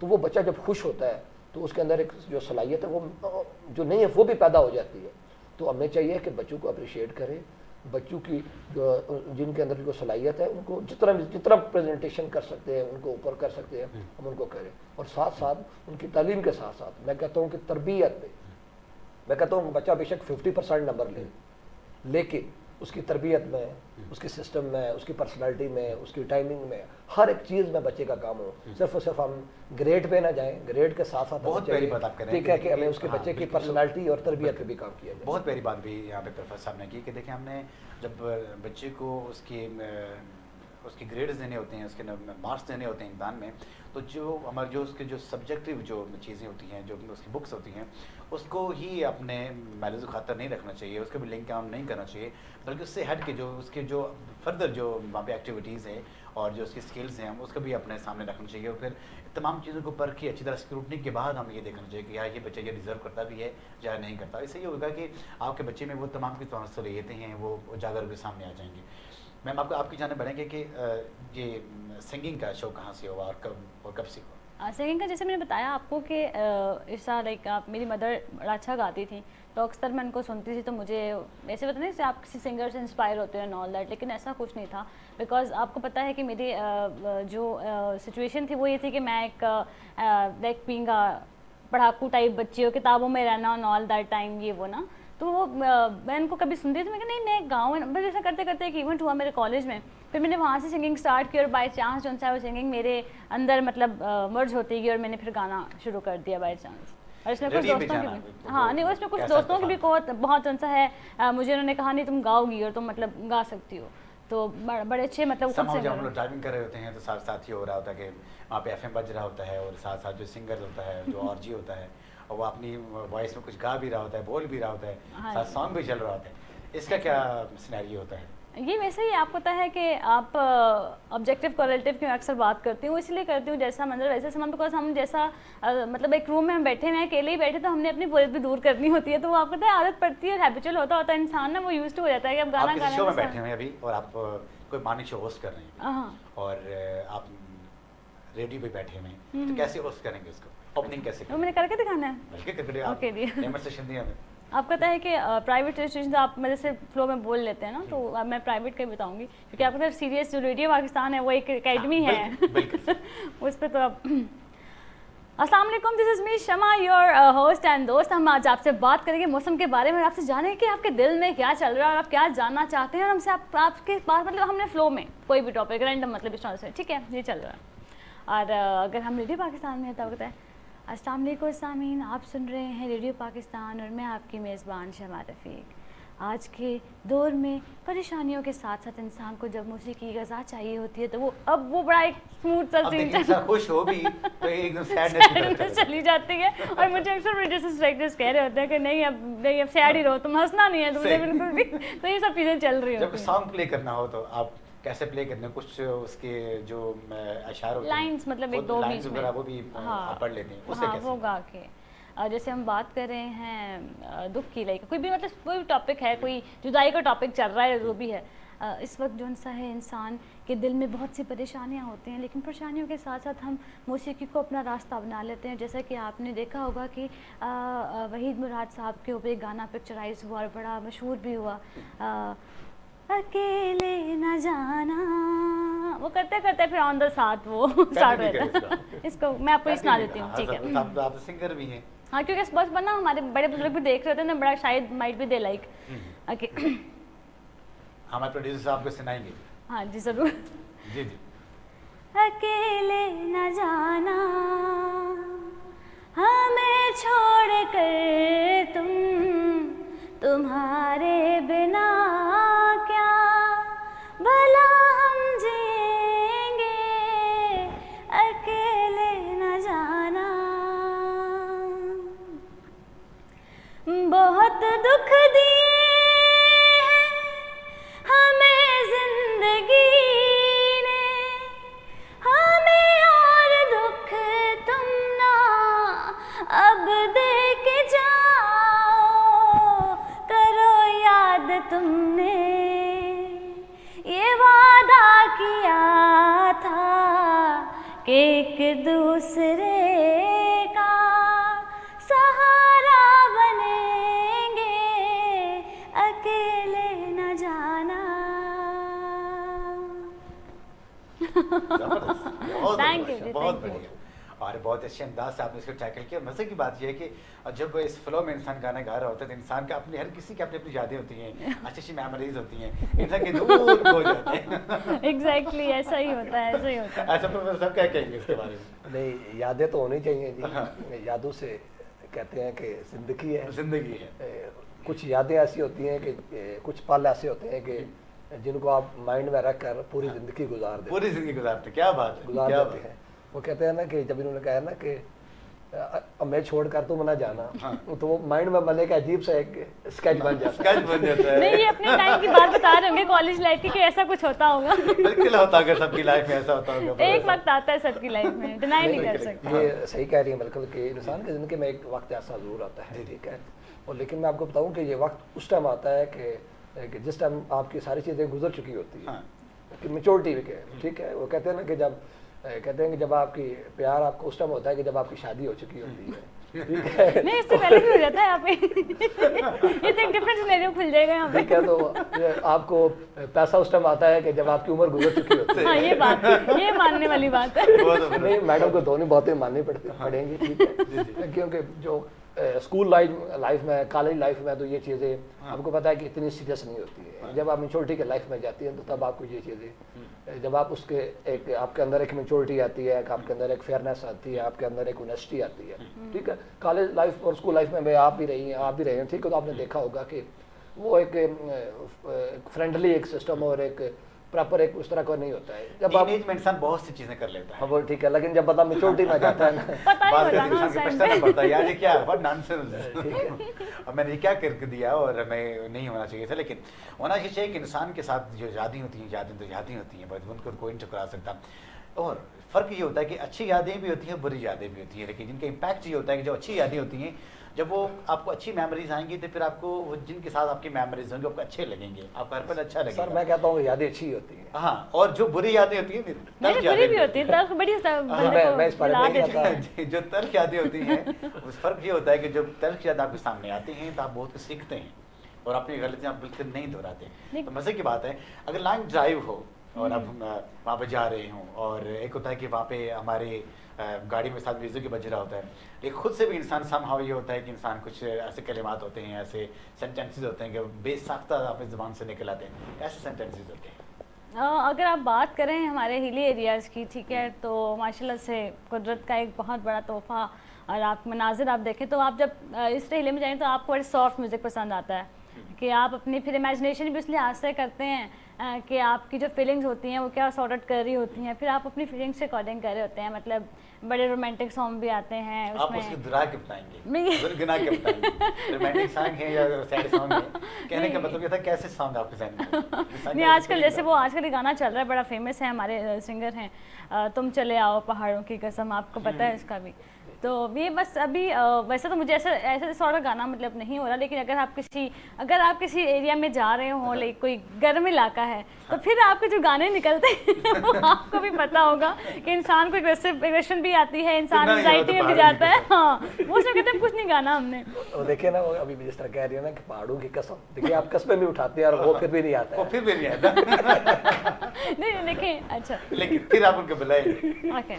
तो वो बच्चा जब खुश होता है तो उसके अंदर एक जो सलाहियत है वो जो नहीं है वो भी पैदा हो जाती है। तो हमें चाहिए कि बच्चों को अप्रिशिएट करें, बच्चों की जो जिनके अंदर जो सलाहियत है उनको जितना प्रेजेंटेशन कर सकते हैं, उनको ऊपर कर सकते हैं, हम उनको करें। और साथ साथ उनकी तालीम के साथ साथ मैं कहता हूँ कि तरबियत में, मैं कहता हूँ बच्चा बेशक 50% नंबर ले, लेकिन उसकी तरबियत में, उसके सिस्टम में, उसकी पर्सनालिटी में, उसकी टाइमिंग में, हर एक चीज़ में बच्चे का काम हो। सिर्फ और सिर्फ हम ग्रेड पे ना जाएं, ग्रेड के साथ साथ बहुत प्यारी बात आप कह रहे हैं, ठीक है कि हमें उसके बच्चे की पर्सनालिटी और तरबियत पे भी काम किया जाए। बहुत प्यारी बात भी यहाँ पे प्रोफेसर साहब ने की कि देखिए हमने जब बच्चे को उसके ग्रेड्स देने होते हैं, उसके मार्क्स देने होते हैं इम्तहान में, तो जो हमारे जो उसके जो सब्जेक्टिव जो चीज़ें होती हैं, जो उसकी बुक्स होती हैं, उसको ही अपने मैलूज़ खातर नहीं रखना चाहिए, उसके भी लिंक काम नहीं करना चाहिए, बल्कि उससे हट के जो उसके जो फर्दर जो वहाँ पे एक्टिविटीज़ हैं और जो उसकी स्किल्स हैं उसको भी अपने सामने रखना चाहिए। और फिर तमाम चीज़ों को परखी अच्छी तरह स्क्रूटनी के बाद हम ये देखना चाहिए कि यार ये बच्चा ये डिज़र्व करता भी है या नहीं करता। इससे ये होगा कि आपके बच्चे में वो तमाम की सलाहियतें हैं वो उजागर के सामने आ जाएंगी। मैम आपकी जाने बढ़ेंगे कि ये सिंगिंग का शो कहाँ से हुआ और कब से हुआ? सिंगिंग का जैसे मैंने बताया आपको कि ऐसा लाइक आप मेरी मदर बड़ा अच्छा गाती थी, तो अक्सर मैं उनको सुनती थी, तो मुझे ऐसे पता नहीं आप किसी सिंगर से इंस्पायर होते हैं ऑल दैट, लेकिन ऐसा कुछ नहीं था। बिकॉज आपको पता है कि मेरी जो सिचुएशन थी वो ये थी कि मैं एक लाइक बीइंग पढ़ाकू टाइप बच्ची हो, किताबों में रहना ऑन ऑल दैट टाइम, ये वो ना, तो वो मैं उनको कभी सुनती थी, मैं नहीं मैं गाँव में बस ऐसा करते करते एक इवेंट हुआ मेरे कॉलेज में, फिर मैंने वहाँ से सिंगिंग स्टार्ट की और बाय चांस जो सा वो सिंगिंग मेरे अंदर मतलब मर्ज होती गई और मैंने फिर गाना शुरू कर दिया बाय चांस। और इसमें कुछ दोस्तों की भी, हाँ नहीं, उसमें कुछ दोस्तों की भी बहुत जो सा है, मुझे उन्होंने कहा नहीं तुम गाओगी और तुम मतलब गा सकती हो, تو بڑے اچھے مطلب جب ہم لوگ ڈرائیونگ کر رہے ہوتے ہیں تو ساتھ ساتھ ہی ہو رہا ہوتا ہے کہ وہاں پہ FM بج رہا ہوتا ہے اور ساتھ ساتھ جو سنگر ہوتا ہے جو RG ہوتا ہے اور وہ اپنی وائس میں کچھ گا بھی رہا ہوتا ہے, بول بھی رہا ہوتا ہے, ساتھ سانگ بھی چل رہا ہوتا ہے. اس کا کیا سینیریو ہوتا ہے؟ یہ ویسے ہی آپ کو پتہ ہے کہ آپ آبجیکٹیو کوریلیٹیو کی اکثر بات کرتی ہوں, اس لیے کرتی ہوں جیسا منظر ویسے سامان, بیکاز ہم جیسا مطلب ایک روم میں ہم بیٹھے ہوئے ہیں, اکیلے ہی بیٹھے, تو ہم نے اپنی بولت بھی دور کرنی ہوتی ہے, تو وہ آپ کو پتہ ہے عادت پڑتی ہے, ہیبیچول ہوتا ہے انسان نا, وہ یوزڈ ہو جاتا ہے کہ اب گانا گانا شو میں بیٹھے ہوئے ہیں ابھی اور آپ کوئی مارننگ شو ہوسٹ کر رہے ہیں اور آپ ریڈیو پہ بیٹھے ہوئے ہیں, تو کیسے ہوسٹ کریں گے اس کو, اوپننگ کیسے کریں؟ وہ میں نے کر کے دکھانا ہے, بلکہ کر کے اوکے جی ڈیمونسٹریشن دیا ہمیں. آپ کو پتہ ہے کہ پرائیویٹ رجسٹریشن آپ میرے سے فلو میں بول لیتے ہیں نا, تو اب میں پرائیویٹ کا بتاؤں گی, کیونکہ آپ کو پتہ سیریس جو ریڈیو پاکستان ہے وہ ایک اکیڈمی ہے, اس پہ تو اب السلام علیکم, دس از می شمع یور ہوسٹ اینڈ دوست. ہم آج آپ سے بات کریں گے موسم کے بارے میں, اور آپ سے جانیں کہ آپ کے دل میں کیا چل رہا ہے اور آپ کیا جاننا چاہتے ہیں, اور ہم سے آپ کے پاس مطلب ہم نے فلو میں کوئی بھی ٹاپک رینڈم مطلب اس طرح سے, ٹھیک ہے, یہ چل رہا ہے. اور اگر ہم ریڈیو پاکستان میں ہیں تو بتائیں. السلام علیکم سامعین, آپ سن رہے ہیں ریڈیو پاکستان اور میں آپ کی میزبان شمع رفیق. آج کے دور میں پریشانیوں کے ساتھ ساتھ انسان کو جب موسیقی کی غذا چاہیے ہوتی ہے تو وہ بڑا ایک اسموتھ سا سین خوش ہو بھی تو ایک دم سیڈنس چلی جاتی ہے, اور مجھے اکثر پروڈیوسرز ڈائریکٹرز کہہ رہے ہوتے ہیں کہ نہیں اب سیڈ ہی رہو, تم ہنسنا نہیں ہے تم نے بالکل بھی, تو یہ سب چیزیں چل رہی ہوتی ہیں. جب سانگ پلے کرنا ہو تو آپ کیسے پلے کرنے, کچھ اس کے جو اشعار ہوتے ہیں لائنس مطلب ایک دو بیچ میں وہ بھی پڑھ لیتے ہیں, اس سے کیسے وہ گا کے. جیسے ہم بات کر رہے ہیں دکھ کی, لائک کوئی بھی مطلب کوئی ٹاپک ہے, کوئی جدائی کا ٹاپک چل رہا ہے, جو بھی ہے اس وقت جو سا ہے انسان کے دل میں بہت سی پریشانیاں ہوتی ہیں, لیکن پریشانیوں کے ساتھ ساتھ ہم موسیقی کو اپنا راستہ بنا لیتے ہیں. جیسا کہ آپ نے دیکھا ہوگا کہ وحید مراد صاحب کے اوپر ایک گانا پکچرائز ہوا اور بڑا مشہور بھی ہوا, اکیلے نہ جانا, وہ کرتے کرتے پھر آن دا ساتھ وہ اسٹارٹ رہتا ہے. اس کو میں آپ کو سنا دیتی ہوں, ٹھیک ہے, آپ سنگر بھی ہیں. ہاں, کیونکہ بس بنا ہمارے بڑے بزرگ بھی دیکھ رہے تھے نا, بڑا شاید مائٹ بھی دے لائک. ہمارے پروڈیوسر صاحب کو سنائیں گے. ہاں جی ضرور. جی جی. اکیلے نہ جانا ہمیں چھوڑ کر تمہارے بنا کیا بھلا ہم جئیں گے, اکیلے نہ جانا. بہت دکھ دیے ہمیں زندگی نے, ہمیں اور دکھ تم نہ اب دے کے جاؤ. کرو یاد تم نے یہ وعدہ کیا تھا کہ ایک دوسرے کا سہارا بنیں گے, اکیلے نہ جانا. بہت بڑھیا اور بہت اچھے انداز سے آپ نے اس کو ٹیکل کیا. مزے کی بات یہ ہے کہ جب اس فلو میں انسان گانا گا رہا ہوتا ہے تو انسان کا اپنی ہر کسی کی اپنی اپنی یادیں ہوتی ہیں, اچھی اچھی میموریز ہوتی ہیں, انسان کے دور ہو جاتے ہیں. ایگزیکٹلی ایسا ہی ہوتا ہے, ایسا ہی ہوتا ہے. اچھا پروفیسر صاحب کیا کہیں گے اس کے بارے میں؟ نہیں, یادیں تو ہونی چاہیے جی. یادوں سے کہتے ہیں کہ زندگی ہے, زندگی ہے. کچھ یادیں ایسی ہوتی ہیں کہ کچھ پل ایسے ہوتے ہیں کہ جن کو آپ مائنڈ میں رکھ کر پوری زندگی گزار دیں, پوری زندگی گزارتے. کیا بات ہے, گزار دیتے ہیں. وہ کہتے ہیں نا کہ جب انہوں نے کہا نا کہ میں چھوڑ کر تم نہ جانا, تو وہ مائنڈ میں بنے کا عجیب سا ایک اسکیچ بن جاتا ہے. نہیں, یہ اپنے ٹائم کی بات بتا رہے ہوں گے, کالج لائف کی, کہ ایسا کچھ ہوتا ہوگا. بالکل ہوتا ہوگا, سب کی لائف میں ایسا ہوتا ہوگا. ایک وقت آتا ہے سب کی لائف میں, ڈینائی نہیں کر سکتے. یہ صحیح کہہ رہی ہیں بالکل کہ انسان کی زندگی میں ایک وقت ایسا ضرور آتا ہے, ٹھیک ہے. اور لیکن میں آپ کو بتاؤں کہ یہ وقت اس ٹائم آتا ہے کہ جس ٹائم آپ کی ساری چیزیں گزر چکی ہوتی ہیں, کہ میچورٹی بھی کہ ٹھیک ہے. وہ کہتے ہیں نا کہ کہتے ہیں کہ جب آپ کی پیار آپ کو اس ٹائم ہوتا ہے کہ جب آپ کی شادی ہو چکی ہوتی ہے, ٹھیک ہے. نہیں, اس سے پہلے بھی ہو جاتا ہے آپ یہ تو ایک ڈفرنٹ سینیریو کھل جائے گا یہاں پہ. ٹھیک ہے, تو آپ کو پیسہ اس ٹائم آتا ہے کہ جب آپ کی عمر گزر چکی ہوتی ہے. ہاں, یہ بات, یہ ماننے والی بات ہے. نہیں, میڈم کو دونوں باتیں ماننی پڑیں گی, ٹھیک ہے. کیونکہ جو اسکول لائف میں, کالج لائف میں تو یہ چیزیں آپ کو پتا ہے کہ اتنی سیریس نہیں ہوتی ہے. جب آپ میچورٹی کے لائف میں جاتی ہیں تو تب آپ کو یہ چیزیں, جب آپ اس کے ایک آپ کے اندر ایک میچورٹی آتی ہے, آپ کے اندر ایک فیئرنیس آتی ہے, آپ کے اندر ایک اونیسٹی آتی ہے, ٹھیک ہے. کالج لائف اور اسکول لائف میں آپ بھی رہی ہیں, ٹھیک ہے. تو آپ نے دیکھا ہوگا کہ وہ ایک فرینڈلی ایک سسٹم اور ایک प्रॉपर एक उस तरह का नहीं होता है। जब आप टीनेज में इंसान बहुत सी चीजें कर लेता है, वो ठीक है, लेकिन जब बंदा मेच्योरिटी में जाता है ना बाद में इंसान को पछताना पड़ता है, यार ये क्या व्हाट नॉनसेंस, और मैंने ये क्या कर दिया और मैं नहीं होना चाहिए था। लेकिन होना ये चाहिए कि इंसान के साथ जो यादें होती हैं, यादें तो यादें होती हैं, बस उनको कोई नहीं ठुकरा सकता। और फ़र्क ये होता है कि अच्छी यादें भी होती हैं, बुरी यादें भी होती हैं, लेकिन जिनका इम्पैक्ट ये होता है कि जो अच्छी यादें होती हैं, जब वो आपको अच्छी मेमोरीज आएंगी तो फिर आपको वो जिनके साथ आपकी मेमोरीज होंगी आपको अच्छे लगेंगे, आपको हर पल अच्छा लगेगा। सर मैं कहता हूँ यादें अच्छी होती हैं। हाँ, और जो बुरी यादें होती हैं नहीं बुरी भी होती है, तल्ख बड़ी मैं इस बारे में नहीं आता। जो तल्ख यादें होती हैं उस फर्क ये होता है कि जब तल्ख याद आपके सामने आती हैं तो आप बहुत कुछ सीखते हैं और अपनी गलतियाँ आप बिल्कुल नहीं दोहराते। तो मज़े की बात है, अगर लॉन्ग ड्राइव हो और आप वहाँ पे जा रहे हों, और एक होता है कि वहाँ पे हमारे गाड़ी में साथ म्यूज़िक बज रहा होता है, लेकिन खुद से भी इंसान समहाउ ये होता है कि इंसान कुछ ऐसे कलिमात होते हैं, ऐसे सेंटेंसेस होते हैं कि बेसाख्ता अपनी ज़ुबान से निकल आते हैं, ऐसे सेंटेंसेस होते हैं। अगर आप बात करें हमारे हिली एरियाज़ की, ठीक है, तो माशाल्लाह से कुदरत का एक बहुत बड़ा तोहफ़ा, और आप मनाजिर आप देखें तो आप जब इस हिले में जाएँ तो आपको बड़े सॉफ्ट म्यूज़िक पसंद आता है कि आप अपनी फिर इमेजिनेशन भी उस लिहाज से करते हैं कि आपकी जो फीलिंग्स होती हैं वो क्या सॉर्ट आउट कर रही होती हैं, फिर आप अपनी फीलिंग्स से अकॉर्डिंग कर रहे होते हैं। मतलब बड़े रोमांटिक सॉन्ग भी आते हैं आप उसकी दुरा के बताएंगे, गुनगुना के बताएंगे रोमांटिक सॉन्ग है या सैड सॉन्ग है, कहने का मतलब ये था कैसे सॉन्ग आपके ज़हन में नहीं आजकल जैसे वो आजकल ये गाना चल रहा है, बड़ा फेमस है, हमारे सिंगर हैं तुम चले आओ पहाड़ों की कसम, आपको पता है इसका भी। तो ये बस अभी वैसे तो मुझे ऐसे सॉर्ट ऑफ गाना मतलब नहीं हो रहा, लेकिन अगर आप किसी एरिया में जा रहे हो, लाइक कोई गर्म इलाका है, तो फिर आपके जो गाने निकलते हैं वो आपको भी पता होगा कि इंसान को एग्रेशन भी आती है, इंसान एंजाइटी में भी जाता है। हाँ, वो सब कहते हैं कुछ नहीं गाना हमने। वो देखिए ना, वो अभी जिस तरह कह रही है ना कि पहाड़ों की कसम, देखिए आप कस्बे में उठाते हैं और वो फिर भी नहीं आता, वो फिर भी नहीं आता। नहीं देखिए, अच्छा लेकिन फिर आप उनको बुलाएंगे। ओके,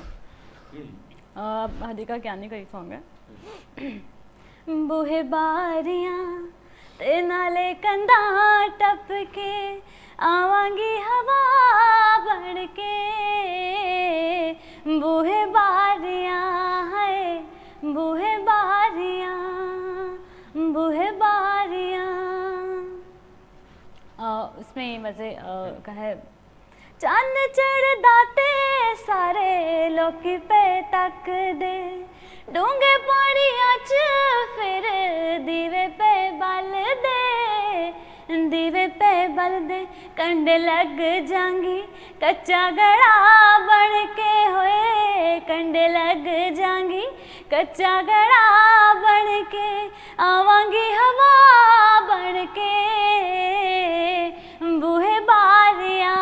हदीका कियानी का ही सॉन्ग है। बूहे बारियां ते नाले कंधा टपके आवांगी हवा बढ़ के, बूहे बारियां है बूहे बारियां बूहे बारियां। उसमें मज़े का है, चंद चढ़दा ते सारे लोकी पे तक दे, डूंगे पानियां च फिर दीवे पे बल दे, दीवे पे बल दे, कंडे लग जांगी कच्चा गड़ा बन के होए, कंडे लग जांगी कच्चा गड़ा बन के, आवांगी हवा बन के, बूहे बारियां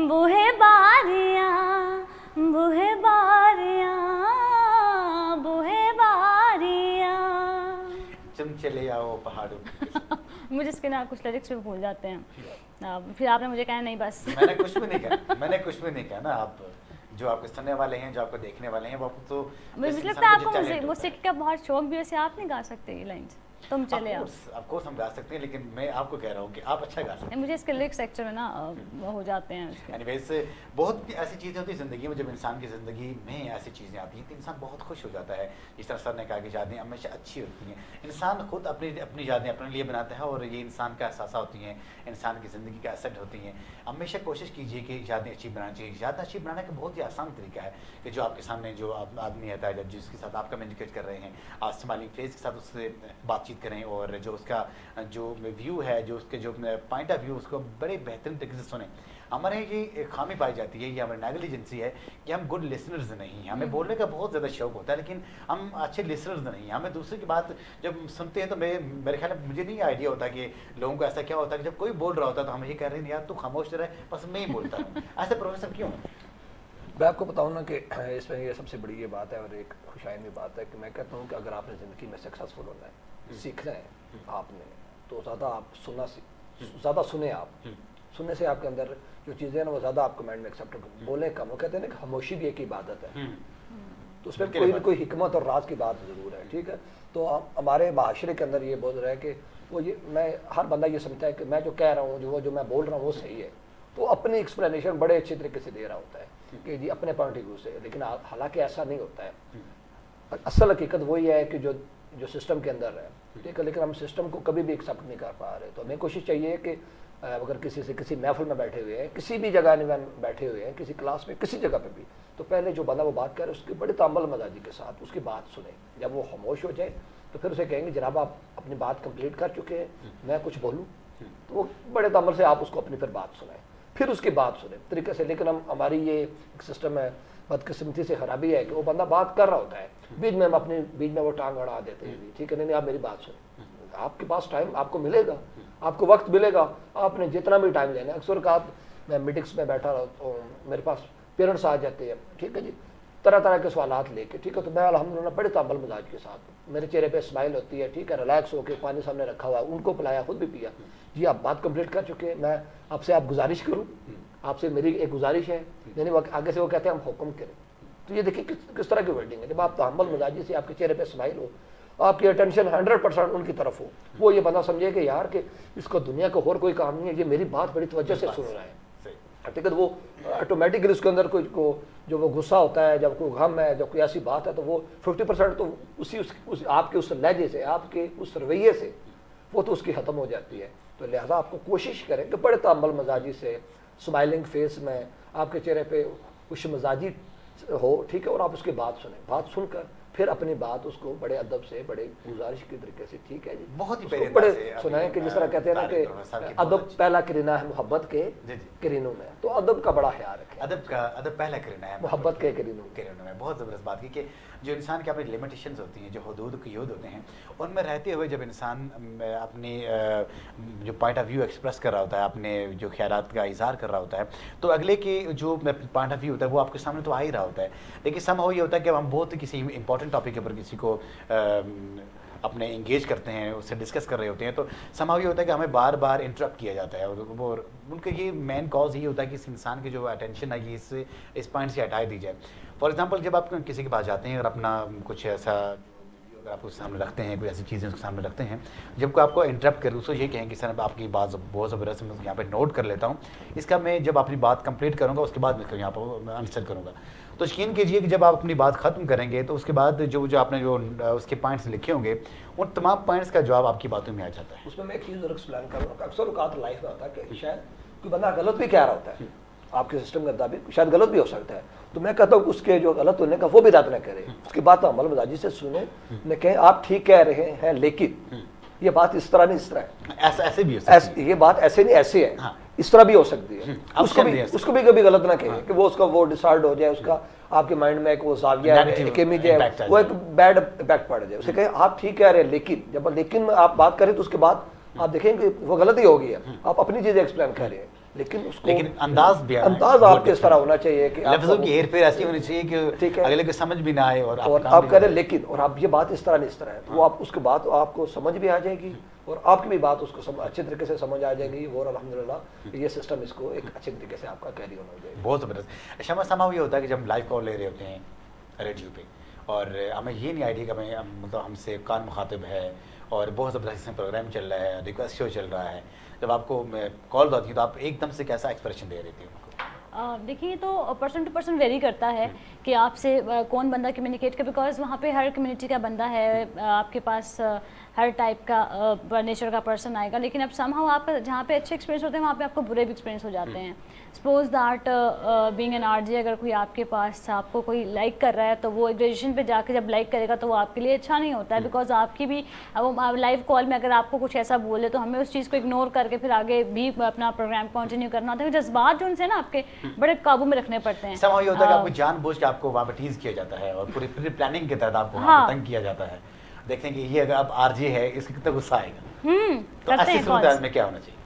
बूहे बारियां बूहे बारियां बूहे बारियां। तुम चले आओ पहाड़ों की मुझे इसके ना कुछ लिरिक्स भी भूल जाते हैं, फिर आपने मुझे कहा नहीं बस। मैंने कुछ भी नहीं कहा ना, आप जो आपको सुनने वाले हैं, जो आपको देखने वाले हैं, वो आपको तो मुझे लगता है आपको मूसिकी का बहुत शौक भी, वैसे आप नहीं गा सकते ये लाइन्स, तुम चले आओ। ऑफ कोर्स हम गा सकते हैं, लेकिन मैं आपको कह रहा हूँ कि आप अच्छा गा सकते हैं। मुझे इसके लिरिक्स सेक्टर में ना वो हो जाते हैं। एनीवेज बहुत ऐसी चीज़ें होती हैं ज़िंदगी में, जब इंसान की ज़िंदगी में ऐसी चीज़ें आती हैं तो इंसान बहुत खुश हो जाता है। जिस तरह सर ने कहा कि यादें हमेशा अच्छी होती हैं, इंसान खुद अपनी यादें अपने लिए बनाता है और ये इंसान का एहसास होती हैं, इंसान की ज़िंदगी का एसेट होती हैं। हमेशा कोशिश कीजिए कि यादें अच्छी बनानी चाहिए। यादें अच्छी बनाने का बहुत ही आसान तरीका है कि जो आपके सामने जो आदमी आता है, जिसके साथ आप कम्युनिकेट कर रहे हैं, आप स्माइलिंग फेस के साथ उससे बातचीत करें, और जो उसका जो व्यू है, जो उसके जो पॉइंट ऑफ व्यू, उसको बड़े बेहतरीन तरीके से सुने। हमारे ये एक खामी पाई जाती है, ये हमारी नेगलिजेंसी है कि हम गुड लिसनर्स नहीं हैं। हमें बोलने का बहुत ज़्यादा शौक होता है, लेकिन हम अच्छे लिसनर्स नहीं हैं। हमें दूसरे की बात जब सुनते हैं तो मेरे ख्याल में मुझे नहीं आइडिया होता कि लोगों को ऐसा क्या होता है कि जब कोई बोल रहा होता है तो हम ये कह रहे हैं यार तू खामोश रहे, बस मैं ही बोलता हूँ। ऐसे प्रोफेसर क्यों? मैं आपको बताऊँ ना कि इसमें ये सबसे बड़ी ये बात है और एक खुशाइन भी बात है कि मैं कहता हूँ कि अगर आपने ज़िंदगी में सक्सेसफुल होना है, सीखना है आपने, तो ज़्यादा आप ज़्यादा सुने। आप सुनने से आपके अंदर जो चीज़ें हैं ना वो ज़्यादा आपको माइंड में एक्सेप्ट हो, बोले कम। वो कहते हैं ना कि खामोशी भी एक इबादत है, तो उसमें कोई ना कोई हिकमत और राज की बात ज़रूर है, ठीक है। तो हमारे माशरे के अंदर ये बोल रहा है कि वो ये मैं हर बंदा ये समझता है कि मैं जो कह रहा हूँ, जो मैं बोल रहा हूँ वो सही है, तो अपनी एक्सप्लेनेशन बड़े अच्छे तरीके से दे रहा होता है कि जी अपने पॉइंट ऑफ व्यू से, लेकिन हालांकि ऐसा नहीं होता है। असल हकीकत वही है कि जो सिस्टम के अंदर है, ठीक है, लेकिन हम सिस्टम को कभी भी एक्सेप्ट नहीं कर पा रहे। तो हमें कोशिश चाहिए कि अगर किसी से किसी महफिल में बैठे हुए हैं, किसी भी जगह में बैठे हुए हैं, किसी क्लास में, किसी जगह पे भी, तो पहले जो बंदा वो बात करे उसकी बड़ी तामल मजाजी के साथ उसकी बात सुने। जब वो खामोश हो जाए तो फिर उसे कहेंगे जनाब आप अपनी बात कंप्लीट कर चुके हैं, मैं कुछ बोलूँ, तो वो बड़े तामल से आप उसको अपनी फिर बात सुनाएं, फिर उसकी बात सुने तरीके से। लेकिन हमारी ये एक सिस्टम है, बदकिस्मती से खराबी है कि वो बंदा बात कर रहा होता है, बीच में वो टांग अड़ा देते हैं, ठीक है नहीं आप मेरी बात सुने, आपके पास टाइम आपको मिलेगा, आपको वक्त मिलेगा, आपने जितना भी टाइम लेना है। अक्सर का मैं मीटिंग्स में बैठा रहता हूँ, मेरे पास पेरेंट्स आ जाते हैं, ठीक है जी, तरह तरह के सवालात लेके, ठीक है, तो मैं अल्हम्दुलिल्लाह बड़े तामल मिजाज के साथ, मेरे चेहरे पे स्माइल होती है, ठीक है, रिलैक्स होकर पानी सामने रखा हुआ है, उनको पिलाया, खुद भी पिया, जी आप बात कंप्लीट कर चुके हैं, मैं आपसे आप गुजारिश करूँ, आपसे मेरी एक गुजारिश है, यानी आगे से वो कहते हैं हम हुक्म करें। तो ये देखिए किस तरह की वर्डिंग है, जब आप तामल मिजाजी से आपके चेहरे पे स्माइल हो, आपकी अटेंशन 100% उनकी तरफ हो, वो ये बंदा समझे कि यार कि इसको दुनिया का और कोई काम नहीं है, ये मेरी बात बड़ी तवज्जो से सुन रहा है, ठीक है, तो वो ऑटोमेटिकली उसके अंदर कोई को जो वो गुस्सा होता है, जब कोई गम है, जब कोई ऐसी बात है, तो वो 50% तो उस आपके उस लहजे से, आपके उस रवैये से वो तो उसकी ख़त्म हो जाती है। तो लिहाजा आपको कोशिश करें कि बड़े तामल मजाजी से, स्माइलिंग फेस में, आपके चेहरे पे खुश मजाजी हो, ठीक है, और आप उसकी बात सुने, बात सुनकर फिर अपनी बात उसको बड़े अदब से, बड़े गुजारिश के तरीके से, ठीक है जी, बहुत ही बड़े सुनाएं कि जिस तरह कहते हैं ना कि अदब पहला करीना है मोहब्बत के करीनों में, तो अदब का बड़ा ख्याल रखें, अदब पहला करीना है मोहब्बत के करीनों में। बहुत ज़बरदस्त बात की कि जो इंसान के अपनी लिमिटेशंस होती हैं, जो हदूद क़यूद होते हैं, उनमें रहते हुए जब इंसान अपनी जो पॉइंट ऑफ व्यू एक्सप्रेस कर रहा होता है, अपने जो ख्यालात का इज़हार कर रहा होता है, तो अगले के जो पॉइंट ऑफ व्यू होता है वो आपके सामने तो आ ही रहा होता है। लेकिन समहाउ ये होता है कि हम बहुत किसी इंपॉर्टेंट टॉपिक के ऊपर किसी को अपने इंगेज करते हैं, उससे डिस्कस कर रहे होते हैं, तो समहाउ ये होता है कि हमें बार बार इंटरप्ट किया जाता है, और वो उनका ये मेन कॉज ये होता है कि इस इंसान की जो अटेंशन है ये इस पॉइंट से हटा दी जाए। फॉर एग्जांपल जब आप किसी के पास जाते हैं और अपना कुछ ऐसा अगर आप उसके सामने रखते हैं, कोई ऐसी चीज़ें उसके सामने रखते हैं, जब कोई आपको इंटरप्ट करे उसको ये कहें कि सर आपकी बात बहुत ज़बरदस्त मैं यहाँ पे नोट कर लेता हूँ, इसका मैं जब अपनी बात कंप्लीट करूँगा उसके बाद मैं यहाँ पर आंसर करूँगा। तो यकीन कीजिए कि जब आप अपनी बात ख़त्म करेंगे तो उसके बाद जो आपने जो उसके पॉइंट्स लिखे होंगे उन तमाम पॉइंट्स का जवाब आपकी बातों में आ जाता है। उसमें मैं एक चीज़ और एक्सप्लेन करूँगा, अक्सर औक़ात लाइफ में होता है कि शायद कोई बंदा गलत भी कह रहा होता है, आपके सिस्टम के मुताबिक शायद गलत भी हो सकता है, तो मैं कहता हूँ उसके जो गलत होने का वो भी रद्द न करें, उसकी बात तो अमल मजाजी से सुने, न कहें आप ठीक कह रहे हैं लेकिन ये बात इस तरह नहीं इस तरह है, ऐसे भी हो सकती है, ये बात ऐसे नहीं ऐसे है, हाँ, इस तरह भी हो सकती है। उसको भी कभी गलत ना कहें कि वो उसका वो डिसाइड हो जाए, उसका आपके माइंड में एक वो जाविया है, वो एक बैड इम्पैक्ट पड़ जाए। उसे कहें आप ठीक कह रहे हैं लेकिन, जब लेकिन आप बात करें तो उसके बाद आप देखेंगे वो गलती हो गई है, आप अपनी चीज़ें एक्सप्लेन कर रहे हैं, लेकिन अंदाज आपके इस तरह होना चाहिए कि लफ्ज़ों की हेरफेर ऐसी होनी चाहिए कि अगले को समझ भी ना आए और आप करें लेकिन, और आप ये बात इस तरह नहीं इस तरह है, तो वो आप उसके बाद आपको समझ भी आ जाएगी और आपकी भी बात उसको अच्छे तरीके से समझ आ जाएगी, और अल्हम्दुलिल्लाह ये सिस्टम इसको एक अच्छे तरीके से आपका कैरी ऑन हो जाएगा। बहुत ज़बरदस्त। शमा समाव ये होता है कि जब लाइव कॉल ले रहे होते हैं रेडियो पे और हमें ये नहीं आइडिया कि हमें मतलब हमसे कौन मुखातिब है और बहुत ज़बरदस्त प्रोग्राम चल रहा है, रिक्वेस्ट शो चल रहा है, जब आपको कॉल आती है तो आप एकदम से कैसा एक्सप्रेशन दे रही थी उनको? देखिए तो पर्सन टू पर्सन वेरी करता है कि आपसे कौन बंदा कम्युनिकेट कर, बिकॉज वहाँ पे हर कम्युनिटी का बंदा है, आपके पास हर टाइप का नेचर का पर्सन आएगा, लेकिन अब समहाउ आपका जहाँ पे अच्छे एक्सपीरियंस होते हैं वहाँ पे आपको बुरे भी एक्सपीरियंस हो जाते हैं। Suppose that being an RJ, अगर कोई आपके पास आपको कोई लाइक कर रहा है तो वो ग्रेजुएशन पे जाके जब लाइक करेगा तो वो आपके लिए अच्छा नहीं होता है, बिकॉज आपकी भी वो लाइव कॉल में अगर आपको कुछ ऐसा बोले तो हमें उस चीज़ को इग्नोर करके फिर आगे भी अपना प्रोग्राम कंटिन्यू करना होता है। जज्बात जो उनसे ना आपके बड़े काबू में रखने पड़ते हैं। समहाउ ये होता है कि आपको जानबूझ के आपको वहाँ पर टीज किया जाता है और पूरी प्लानिंग के तहत आपको वहाँ पर तंग किया जाता है। देखते हैं कि ये अगर आप आरजे है इससे कितना गुस्सा आएगा, तो ऐसी सूरत में क्या होना चाहिए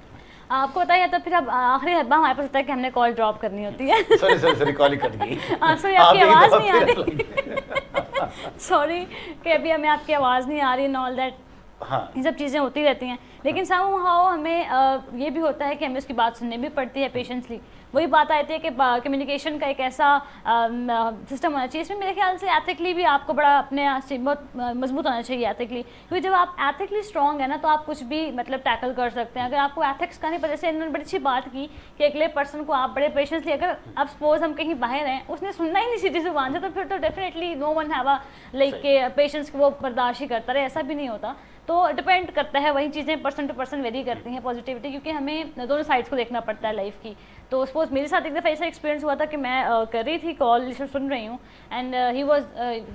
आपको बताइए? तो फिर अब आखिरी हदबा हमारे पास होता है कि हमने कॉल ड्रॉप करनी होती है। सॉरी कॉल ही कट गई। सॉरी आपकी आवाज़ नहीं आ रही। सॉरी कि अभी हमें आपकी आवाज़ नहीं आ रही एंड ऑल दैट। हाँ, ये सब चीज़ें होती रहती हैं, लेकिन समहाउ हमें ये भी होता है कि हमें उसकी बात सुननी भी पड़ती है पेशेंसली। वही बात आती है कि कम्युनिकेशन का एक ऐसा सिस्टम होना चाहिए, इसमें मेरे ख्याल से एथिकली भी आपको बड़ा अपने आप से बहुत मजबूत होना चाहिए एथिकली, क्योंकि जब आप एथिकली स्ट्रॉन्ग है ना तो आप कुछ भी मतलब टैकल कर सकते हैं। अगर आपको एथिक्स का नहीं पता, जैसे इन्होंने बड़ी अच्छी बात की कि अगले पर्सन को आप बड़े पेशेंसली, अगर अब सपोज हम कहीं बाहर हैं, उसने सुनना ही नहीं सीधी जुबान से, तो फिर तो definitely no one have a like के पेशेंस वो बर्दाश्त ही करता रहे, ऐसा भी नहीं होता। तो डिपेंड करता है, वही चीज़ें पर्सन टू पर्सन वेरी करती हैं पॉजिटिविटी, क्योंकि हमें दोनों साइड्स को देखना पड़ता है लाइफ की। तो सपोज मेरे साथ एक दफ़ा ऐसा एक्सपीरियंस हुआ था कि मैं कर रही थी कॉल, सुन रही हूँ, and he was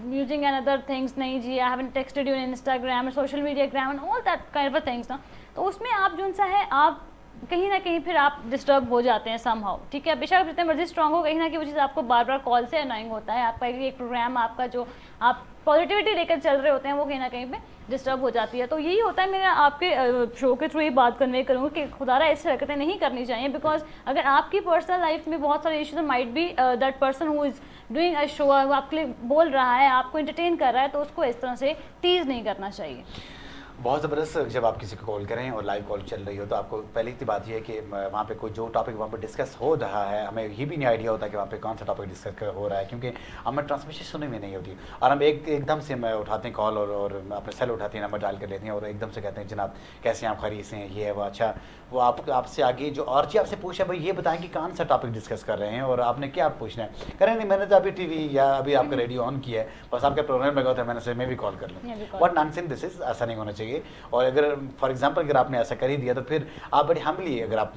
using an other things, नहीं जी I haven't texted you in Instagram, social media gram and all that kind of things ना। तो उसमें आप जो सा है आप कहीं ना कहीं फिर आप डिस्टर्ब हो जाते हैं समहाउ, ठीक है। बेशक जितने मर्जी स्ट्रॉन्ग हो, कहीं ना कहीं वो चीज़ आपको बार बार कॉल से अनाइंग होता है। आपका एक प्रोग्राम, आपका जो आप पॉजिटिविटी लेकर चल रहे होते हैं, वो कहीं ना कहीं पे डिस्टर्ब हो जाती है। तो यही होता है, मैं आपके शो के थ्रू ये बात कन्वे करूँगी कि खुदारा ऐसी हरकतें नहीं करनी चाहिए, बिकॉज अगर आपकी पर्सनल लाइफ में बहुत सारे issues might be that person who is doing a show, वो आपके लिए बोल रहा है, आपको एंटरटेन कर रहा है, तो उसको इस तरह से टीज़ नहीं करना चाहिए। बहुत ज़बरदस्त। जब आप किसी को कॉल करें और लाइव कॉल चल रही हो तो आपको पहली की बात ये है कि वहाँ पे कोई जो टॉपिक वहाँ पे डिस्कस हो रहा है, हमें ये भी नहीं आइडिया होता कि वहाँ पे कौन सा टॉपिक डिस्कस हो रहा है, क्योंकि हमें ट्रांसमिशन सुनने में नहीं होती, और हम एकदम से उठाते हैं कॉल और अपने सेल उठाते हैं, नंबर डायल कर लेते हैं और एकदम से कहते हैं जनाब कैसे आप खरीद से हैं, ये है वो, अच्छा वो आपसे आगे जो और चीज़ आपसे पूछा, भाई ये बताएं कि कौन सा टॉपिक डिस्कस कर रहे हैं और आपने क्या पूछना है। करें नहीं, मैंने तो अभी टीवी या अभी आपका रेडियो ऑन किया है, बस आपका प्रोग्राम लगा होता है, मैंने सोचा मैं भी कॉल कर लूँ। व्हाट नॉनसेंस दिस इज, ऐसा नहीं होना चाहिए। और अगर फॉर एग्जांपल अगर आपने ऐसा कर ही दिया तो फिर आप बड़ी हम्बली, अगर आप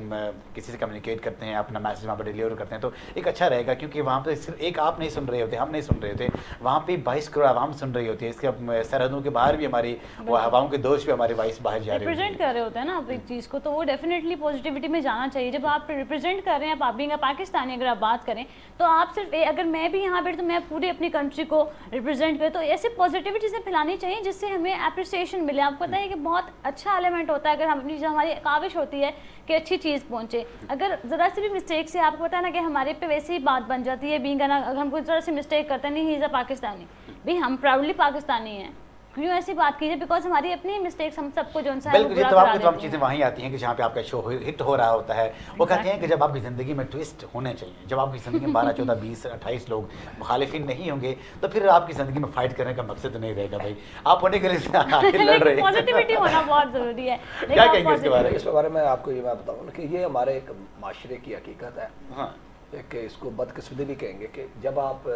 किसी से कम्युनिकेट करते हैं, अपना मैसेज वहाँ पर डिलीवर करते हैं, तो एक अच्छा रहेगा, क्योंकि वहाँ पर सिर्फ एक आप नहीं सुन रहे होते, हम नहीं सुन रहे होते, वहाँ पे 22 करोड़ आवाम सुन रही होती है। इसके सरहदों के बाहर भी हमारी हवाओं के दोष भी हमारी वॉइस बाहर जा रही रिप्रेजेंट कर रहे होते हैं ना आप एक चीज़ को, तो वो डेफिनेटली पॉजिटिविटी में जाना चाहिए। जब आप रिप्रेजेंट कर रहे हैं, आप बीइंग अ पाकिस्तानी अगर आप बात करें, तो आप सिर्फ अगर मैं भी यहाँ बैठ तो मैं पूरी अपनी कंट्री को रिप्रेजेंट करें, तो ऐसे पॉजिटिव चीज़ें फैलानी चाहिए जिससे हमें अप्रिसिएशन मिले। आपको पता है कि बहुत अच्छा एलिमेंट होता है अगर हम अपनी जो हमारी काविश होती है कि अच्छी चीज़ पहुंचे, अगर ज़रा सी भी मिस्टेक से आपको पता है ना कि हमारे पे वैसे ही बात बन जाती है बीइंग ना, अगर हम कोई ज़रा सी मिस्टेक करते हैं, नहीं ही इज़ अ पाकिस्तानी, भाई हम प्राउडली पाकिस्तानी हैं, क्यों ऐसी बात कीजिए, बिकॉज हमारी अपनी मिस्टेक्स हम सबको जो सा बिल्कुल, ये तमाम चीज़ें वहीं आती हैं कि जहाँ पे आपका शो हिट हो रहा होता है। वो कहते हैं कि जब आपकी ज़िंदगी में ट्विस्ट होने चाहिए, जब आपकी ज़िंदगी में 12, 14, 20, 28 लोग मुखालिफिन नहीं होंगे, तो फिर आपकी ज़िंदगी में फाइट करने का मकसद नहीं रहेगा। भाई आप होने के लिए आखिर लड़ रहे हैं, पॉजिटिविटी होना बहुत ज़रूरी है। क्या कहेंगे इसके बारे में? इस बारे में आपको ये मैं बताऊँ कि ये हमारे एक माशरे की हकीकत है। हाँ, कि इसको बदकिस्मती भी कहेंगे कि जब आप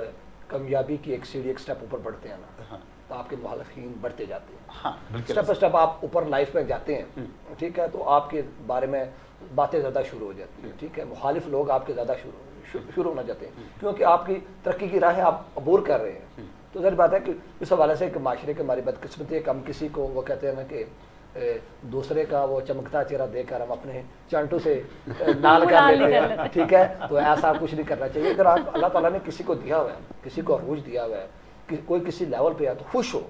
कामयाबी की एक सीढ़ी, एक स्टेप ऊपर बढ़ते हैं ना, हाँ, तो आपके मुखालिफिन बढ़ते जाते हैं। हाँ, बिल्कुल। स्टेप बाय स्टेप आप ऊपर लाइफ में जाते हैं, ठीक है, तो आपके बारे में बातें ज़्यादा शुरू हो जाती हैं, ठीक है, मुखालिफ लोग आपके ज़्यादा शुरू होना चाहते हैं, क्योंकि आपकी तरक्की की राहें आप अबूर कर रहे हैं। तो ज़रूर बात है कि इस हवाले से एक माशरे की हमारी बदकिस्मती है, हम किसी को वो कहते हैं ना कि दूसरे का वो चमकता चेहरा देखकर हम अपने चांटू से नाल कर लेते हैं, ठीक है। तो ऐसा कुछ नहीं करना चाहिए। अगर आप अल्लाह ताला ने किसी को दिया हुआ है, किसी को अरूज दिया हुआ है, कोई किसी लेवल पे है, तो खुश हो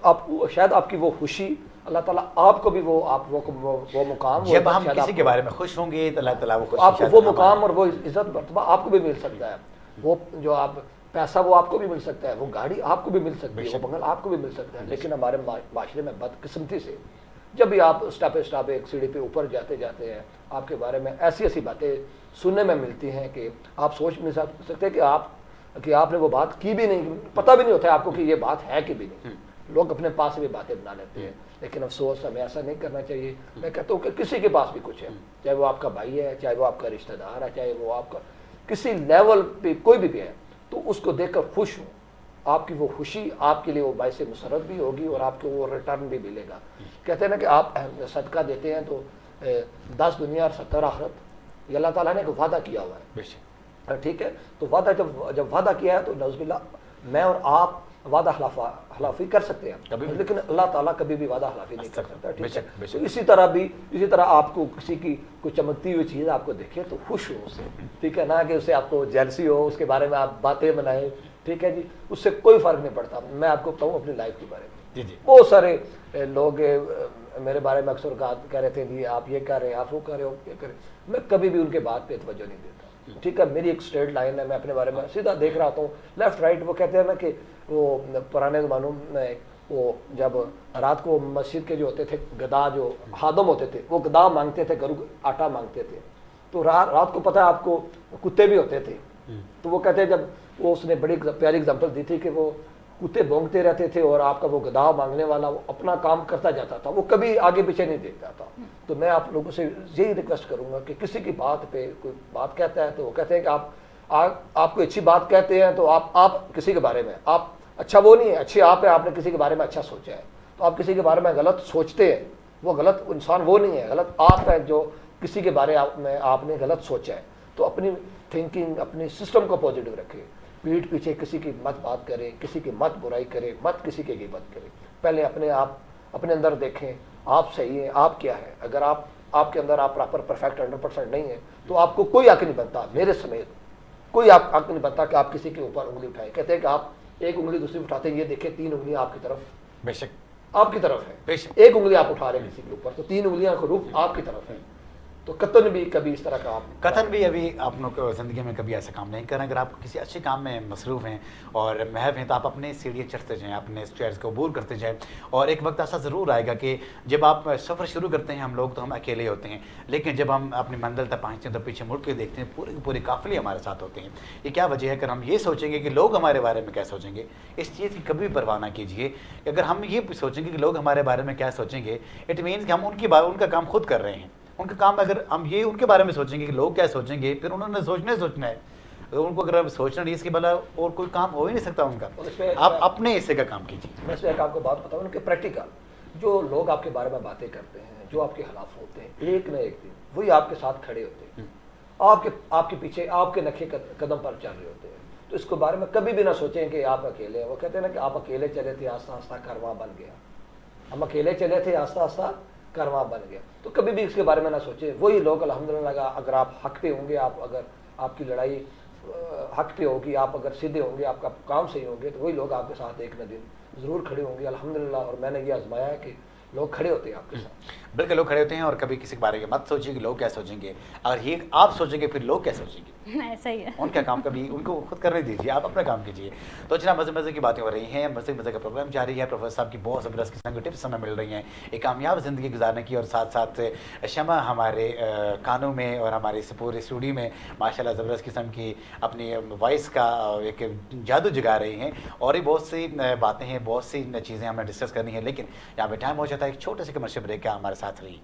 आप, शायद आपकी वो खुशी अल्लाह ताला आपको भी वो मुकाम, जब हम किसी के बारे में खुश होंगे तो अल्लाह ताला वो आपको वो मुकाम और वो इज्जत मर्तबा आपको भी मिल सकता है। वो जो आप पैसा वो आपको भी मिल सकता है, वो गाड़ी आपको भी मिल सकती है, वो बंगल आपको भी मिल सकता है। लेकिन हमारे माशरे में बदकिस्मती से जब भी आप स्टेप बाय स्टेप एक सीढ़ी पे ऊपर जाते जाते हैं, आपके बारे में ऐसी ऐसी बातें सुनने में मिलती हैं कि आप सोच नहीं सकते कि आपने वो बात की भी नहीं, पता भी नहीं होता है आपको कि ये बात है कि भी नहीं। लोग अपने पास से भी बातें बना लेते हैं, लेकिन अफसोस हमें ऐसा नहीं करना चाहिए। मैं कहता हूँ कि किसी के पास भी कुछ है, चाहे वो आपका भाई है, चाहे वो आपका रिश्तेदार है, चाहे वो आपका किसी लेवल पे कोई भी है, तो उसको देखकर खुश हो। आपकी वो खुशी आपके लिए वो बायसे मुसरत भी होगी और आपको वो रिटर्न भी मिलेगा। कहते हैं ना कि आप सदका देते हैं तो 10 दुनिया और 70 आखिरत, ये अल्लाह ताला ने एक वादा किया हुआ है, ठीक है। तो वादा जब वादा किया है तो नौज़ुबिल्लाह मैं और आप वादा खिलाफी कर सकते हैं, लेकिन अल्लाह ताला कभी भी वादा खिलाफी नहीं कर सकता, ठीक है। तो इसी तरह आपको किसी की कोई चमकती हुई चीज़ आपको देखे तो खुश हो उससे, ठीक है, ना कि उससे आपको जेलसी हो, उसके बारे में आप बातें बनाएं, ठीक है जी, उससे कोई फ़र्क नहीं पड़ता। मैं आपको बताऊँ अपनी लाइफ के बारे में, बहुत सारे लोग मेरे बारे में अक्सर कह रहे थे जी आप ये कर रहे हैं, आप वो कर रहे हो, ये कर रहे, मैं कभी भी उनके बात पे तवज्जो नहीं देता, ठीक है। मेरी एक स्ट्रेट लाइन है, मैं अपने बारे में सीधा देख रहा हूँ, लेफ्ट राइट। वो कहते हैं ना कि वो पुराने ज़मानों में वो जब रात को मस्जिद के जो होते थे गदा, जो हादम होते थे, वो गदा मांगते थे, गरू आटा मांगते थे, تو رات کو پتہ ہے آپ کو کتے بھی ہوتے تھے، تو وہ کہتے ہیں جب وہ اس نے بڑی پیاری اگزامپل دی تھی کہ وہ کتے بھونکتے رہتے تھے اور آپ کا وہ گدھا مانگنے والا وہ اپنا کام کرتا جاتا تھا، وہ کبھی آگے پیچھے نہیں دیکھتا تھا. تو میں آپ لوگوں سے یہی ریکویسٹ کروں گا کہ کسی کی بات پہ کوئی بات کہتا ہے تو وہ کہتے ہیں کہ آپ کوئی اچھی بات کہتے ہیں تو آپ کسی کے بارے میں آپ اچھا وہ نہیں ہے، اچھے آپ ہیں، آپ نے کسی کے بارے میں اچھا سوچا ہے، تو آپ کسی کے بارے میں غلط سوچتے ہیں، وہ غلط انسان وہ نہیں ہے، غلط آپ ہے جو کسی کے بارے میں آپ نے غلط سوچا ہے. تو اپنی تھنکنگ اپنی سسٹم کو پازیٹیو رکھے، پیٹھ پیچھے کسی کی مت بات کرے، کسی کی مت برائی کرے، مت کسی کی غیبت کرے. پہلے اپنے اندر دیکھیں آپ صحیح ہیں، آپ کیا ہے. اگر آپ کے اندر آپ پراپر پرفیکٹ 100% نہیں ہے تو آپ کو کوئی حق نہیں بنتا، میرے سمیت کوئی حق نہیں بنتا کہ آپ کسی کے اوپر انگلی اٹھائیں. کہتے ہیں کہ آپ ایک انگلی دوسری اٹھاتے ہیں، یہ دیکھیں 3 انگلیاں آپ کی طرف، بے شک آپ کی طرف ہے. بے شک. ایک انگلی آپ اٹھا رہے ہیں کسی کے اوپر تو 3 انگلیاں خروف آپ کی طرف ہیں. تو قطن بھی کبھی اس طرح کا آپ قطن بھی ابھی آپ لوگ زندگی میں کبھی ایسا کام نہیں کریں. اگر آپ کسی اچھے کام میں مصروف ہیں اور محو ہیں تو آپ اپنے سیڑھیاں چڑھتے جائیں، اپنے اسٹیئرز کو عبور کرتے جائیں. اور ایک وقت ایسا ضرور آئے گا کہ جب آپ سفر شروع کرتے ہیں ہم لوگ تو ہم اکیلے ہوتے ہیں، لیکن جب ہم اپنی منزل تک پہنچتے ہیں تو پیچھے مڑ کے دیکھتے ہیں پورے قافلے ہمارے ساتھ ہوتے ہیں. یہ کیا وجہ ہے؟ اگر ہم یہ سوچیں گے کہ لوگ ہمارے بارے میں کیا سوچیں گے، اس چیز کی کبھی پرواہ نہ کیجیے. اگر ہم یہ سوچیں گے کہ لوگ ہمارے بارے میں کیا سوچیں گے، اٹ مینس کہ ہم ان کا کام خود کر رہے ہیں. ان کا کام اگر ہم یہ ان کے بارے میں سوچیں گے کہ لوگ کیا سوچیں گے، پھر انہوں نے سوچنا ہے. ان کو اگر سوچنا نہیں اس کے بلا اور کوئی کام ہو ہی نہیں سکتا ان کا. آپ اپنے حصے کا کام کیجیے. میں اس میں ایک آپ کو بات بتاؤں کہ پریکٹیکل جو لوگ آپ کے بارے میں باتیں کرتے ہیں، جو آپ کے خلاف ہوتے ہیں، ایک نہ ایک دن وہی آپ کے ساتھ کھڑے ہوتے ہیں، آپ کے پیچھے آپ کے نقشے قدم پر چل رہے ہوتے ہیں. تو اس کے بارے میں کبھی بھی نہ سوچیں کہ آپ اکیلے ہیں. وہ کہتے ہیں نا کہ آپ اکیلے چلے تھے آہستہ آہستہ کارواں بن گیا. ہم اکیلے چلے تھے آہستہ آہستہ کارواں بن گیا. تو کبھی بھی اس کے بارے میں نہ سوچیں. وہی لوگ الحمدللہ اگر آپ حق پہ ہوں گے، اگر آپ کی لڑائی حق پہ ہوگی، آپ اگر سیدھے ہوں گے، آپ کا کام صحیح ہوں گے، تو وہی لوگ آپ کے ساتھ ایک نہ دن ضرور کھڑے ہوں گے الحمدللہ. اور میں نے یہ آزمایا ہے کہ لوگ کھڑے ہوتے ہیں آپ کے ساتھ. بالکل لوگ کھڑے ہوتے ہیں. اور کبھی کسی کے بارے میں مت سوچیے کہ لوگ کیا سوچیں گے. اگر یہ آپ سوچیں گے پھر لوگ کیا سوچیں گے، ایسا ہی ہے. ان کا کام کبھی ان کو خود کرنے دیجیے، آپ اپنا کام کیجیے. تو جناب مزے کی باتیں ہو رہی ہیں، مزے کا پروگرام جاری ہے. پروفیسر صاحب کی بہت زبردست قسم کی ٹپس ہمیں مل رہی ہیں ایک کامیاب زندگی گزارنے کی. اور ساتھ شمع ہمارے کانوں میں اور ہمارے اس پورے اسٹوڈیو میں ماشاء اللہ زبردست قسم کی اپنی وائس کا ایک جادو جگا رہی ہیں. اور بھی بہت سی باتیں ہیں، بہت سی چیزیں ہمیں ڈسکس کرنی ہے، لیکن یہاں پہ ٹائم ہو جاتا ہے. ایک چھوٹے سے کمرشل بریک کا، ہمارے ساتھ رہی.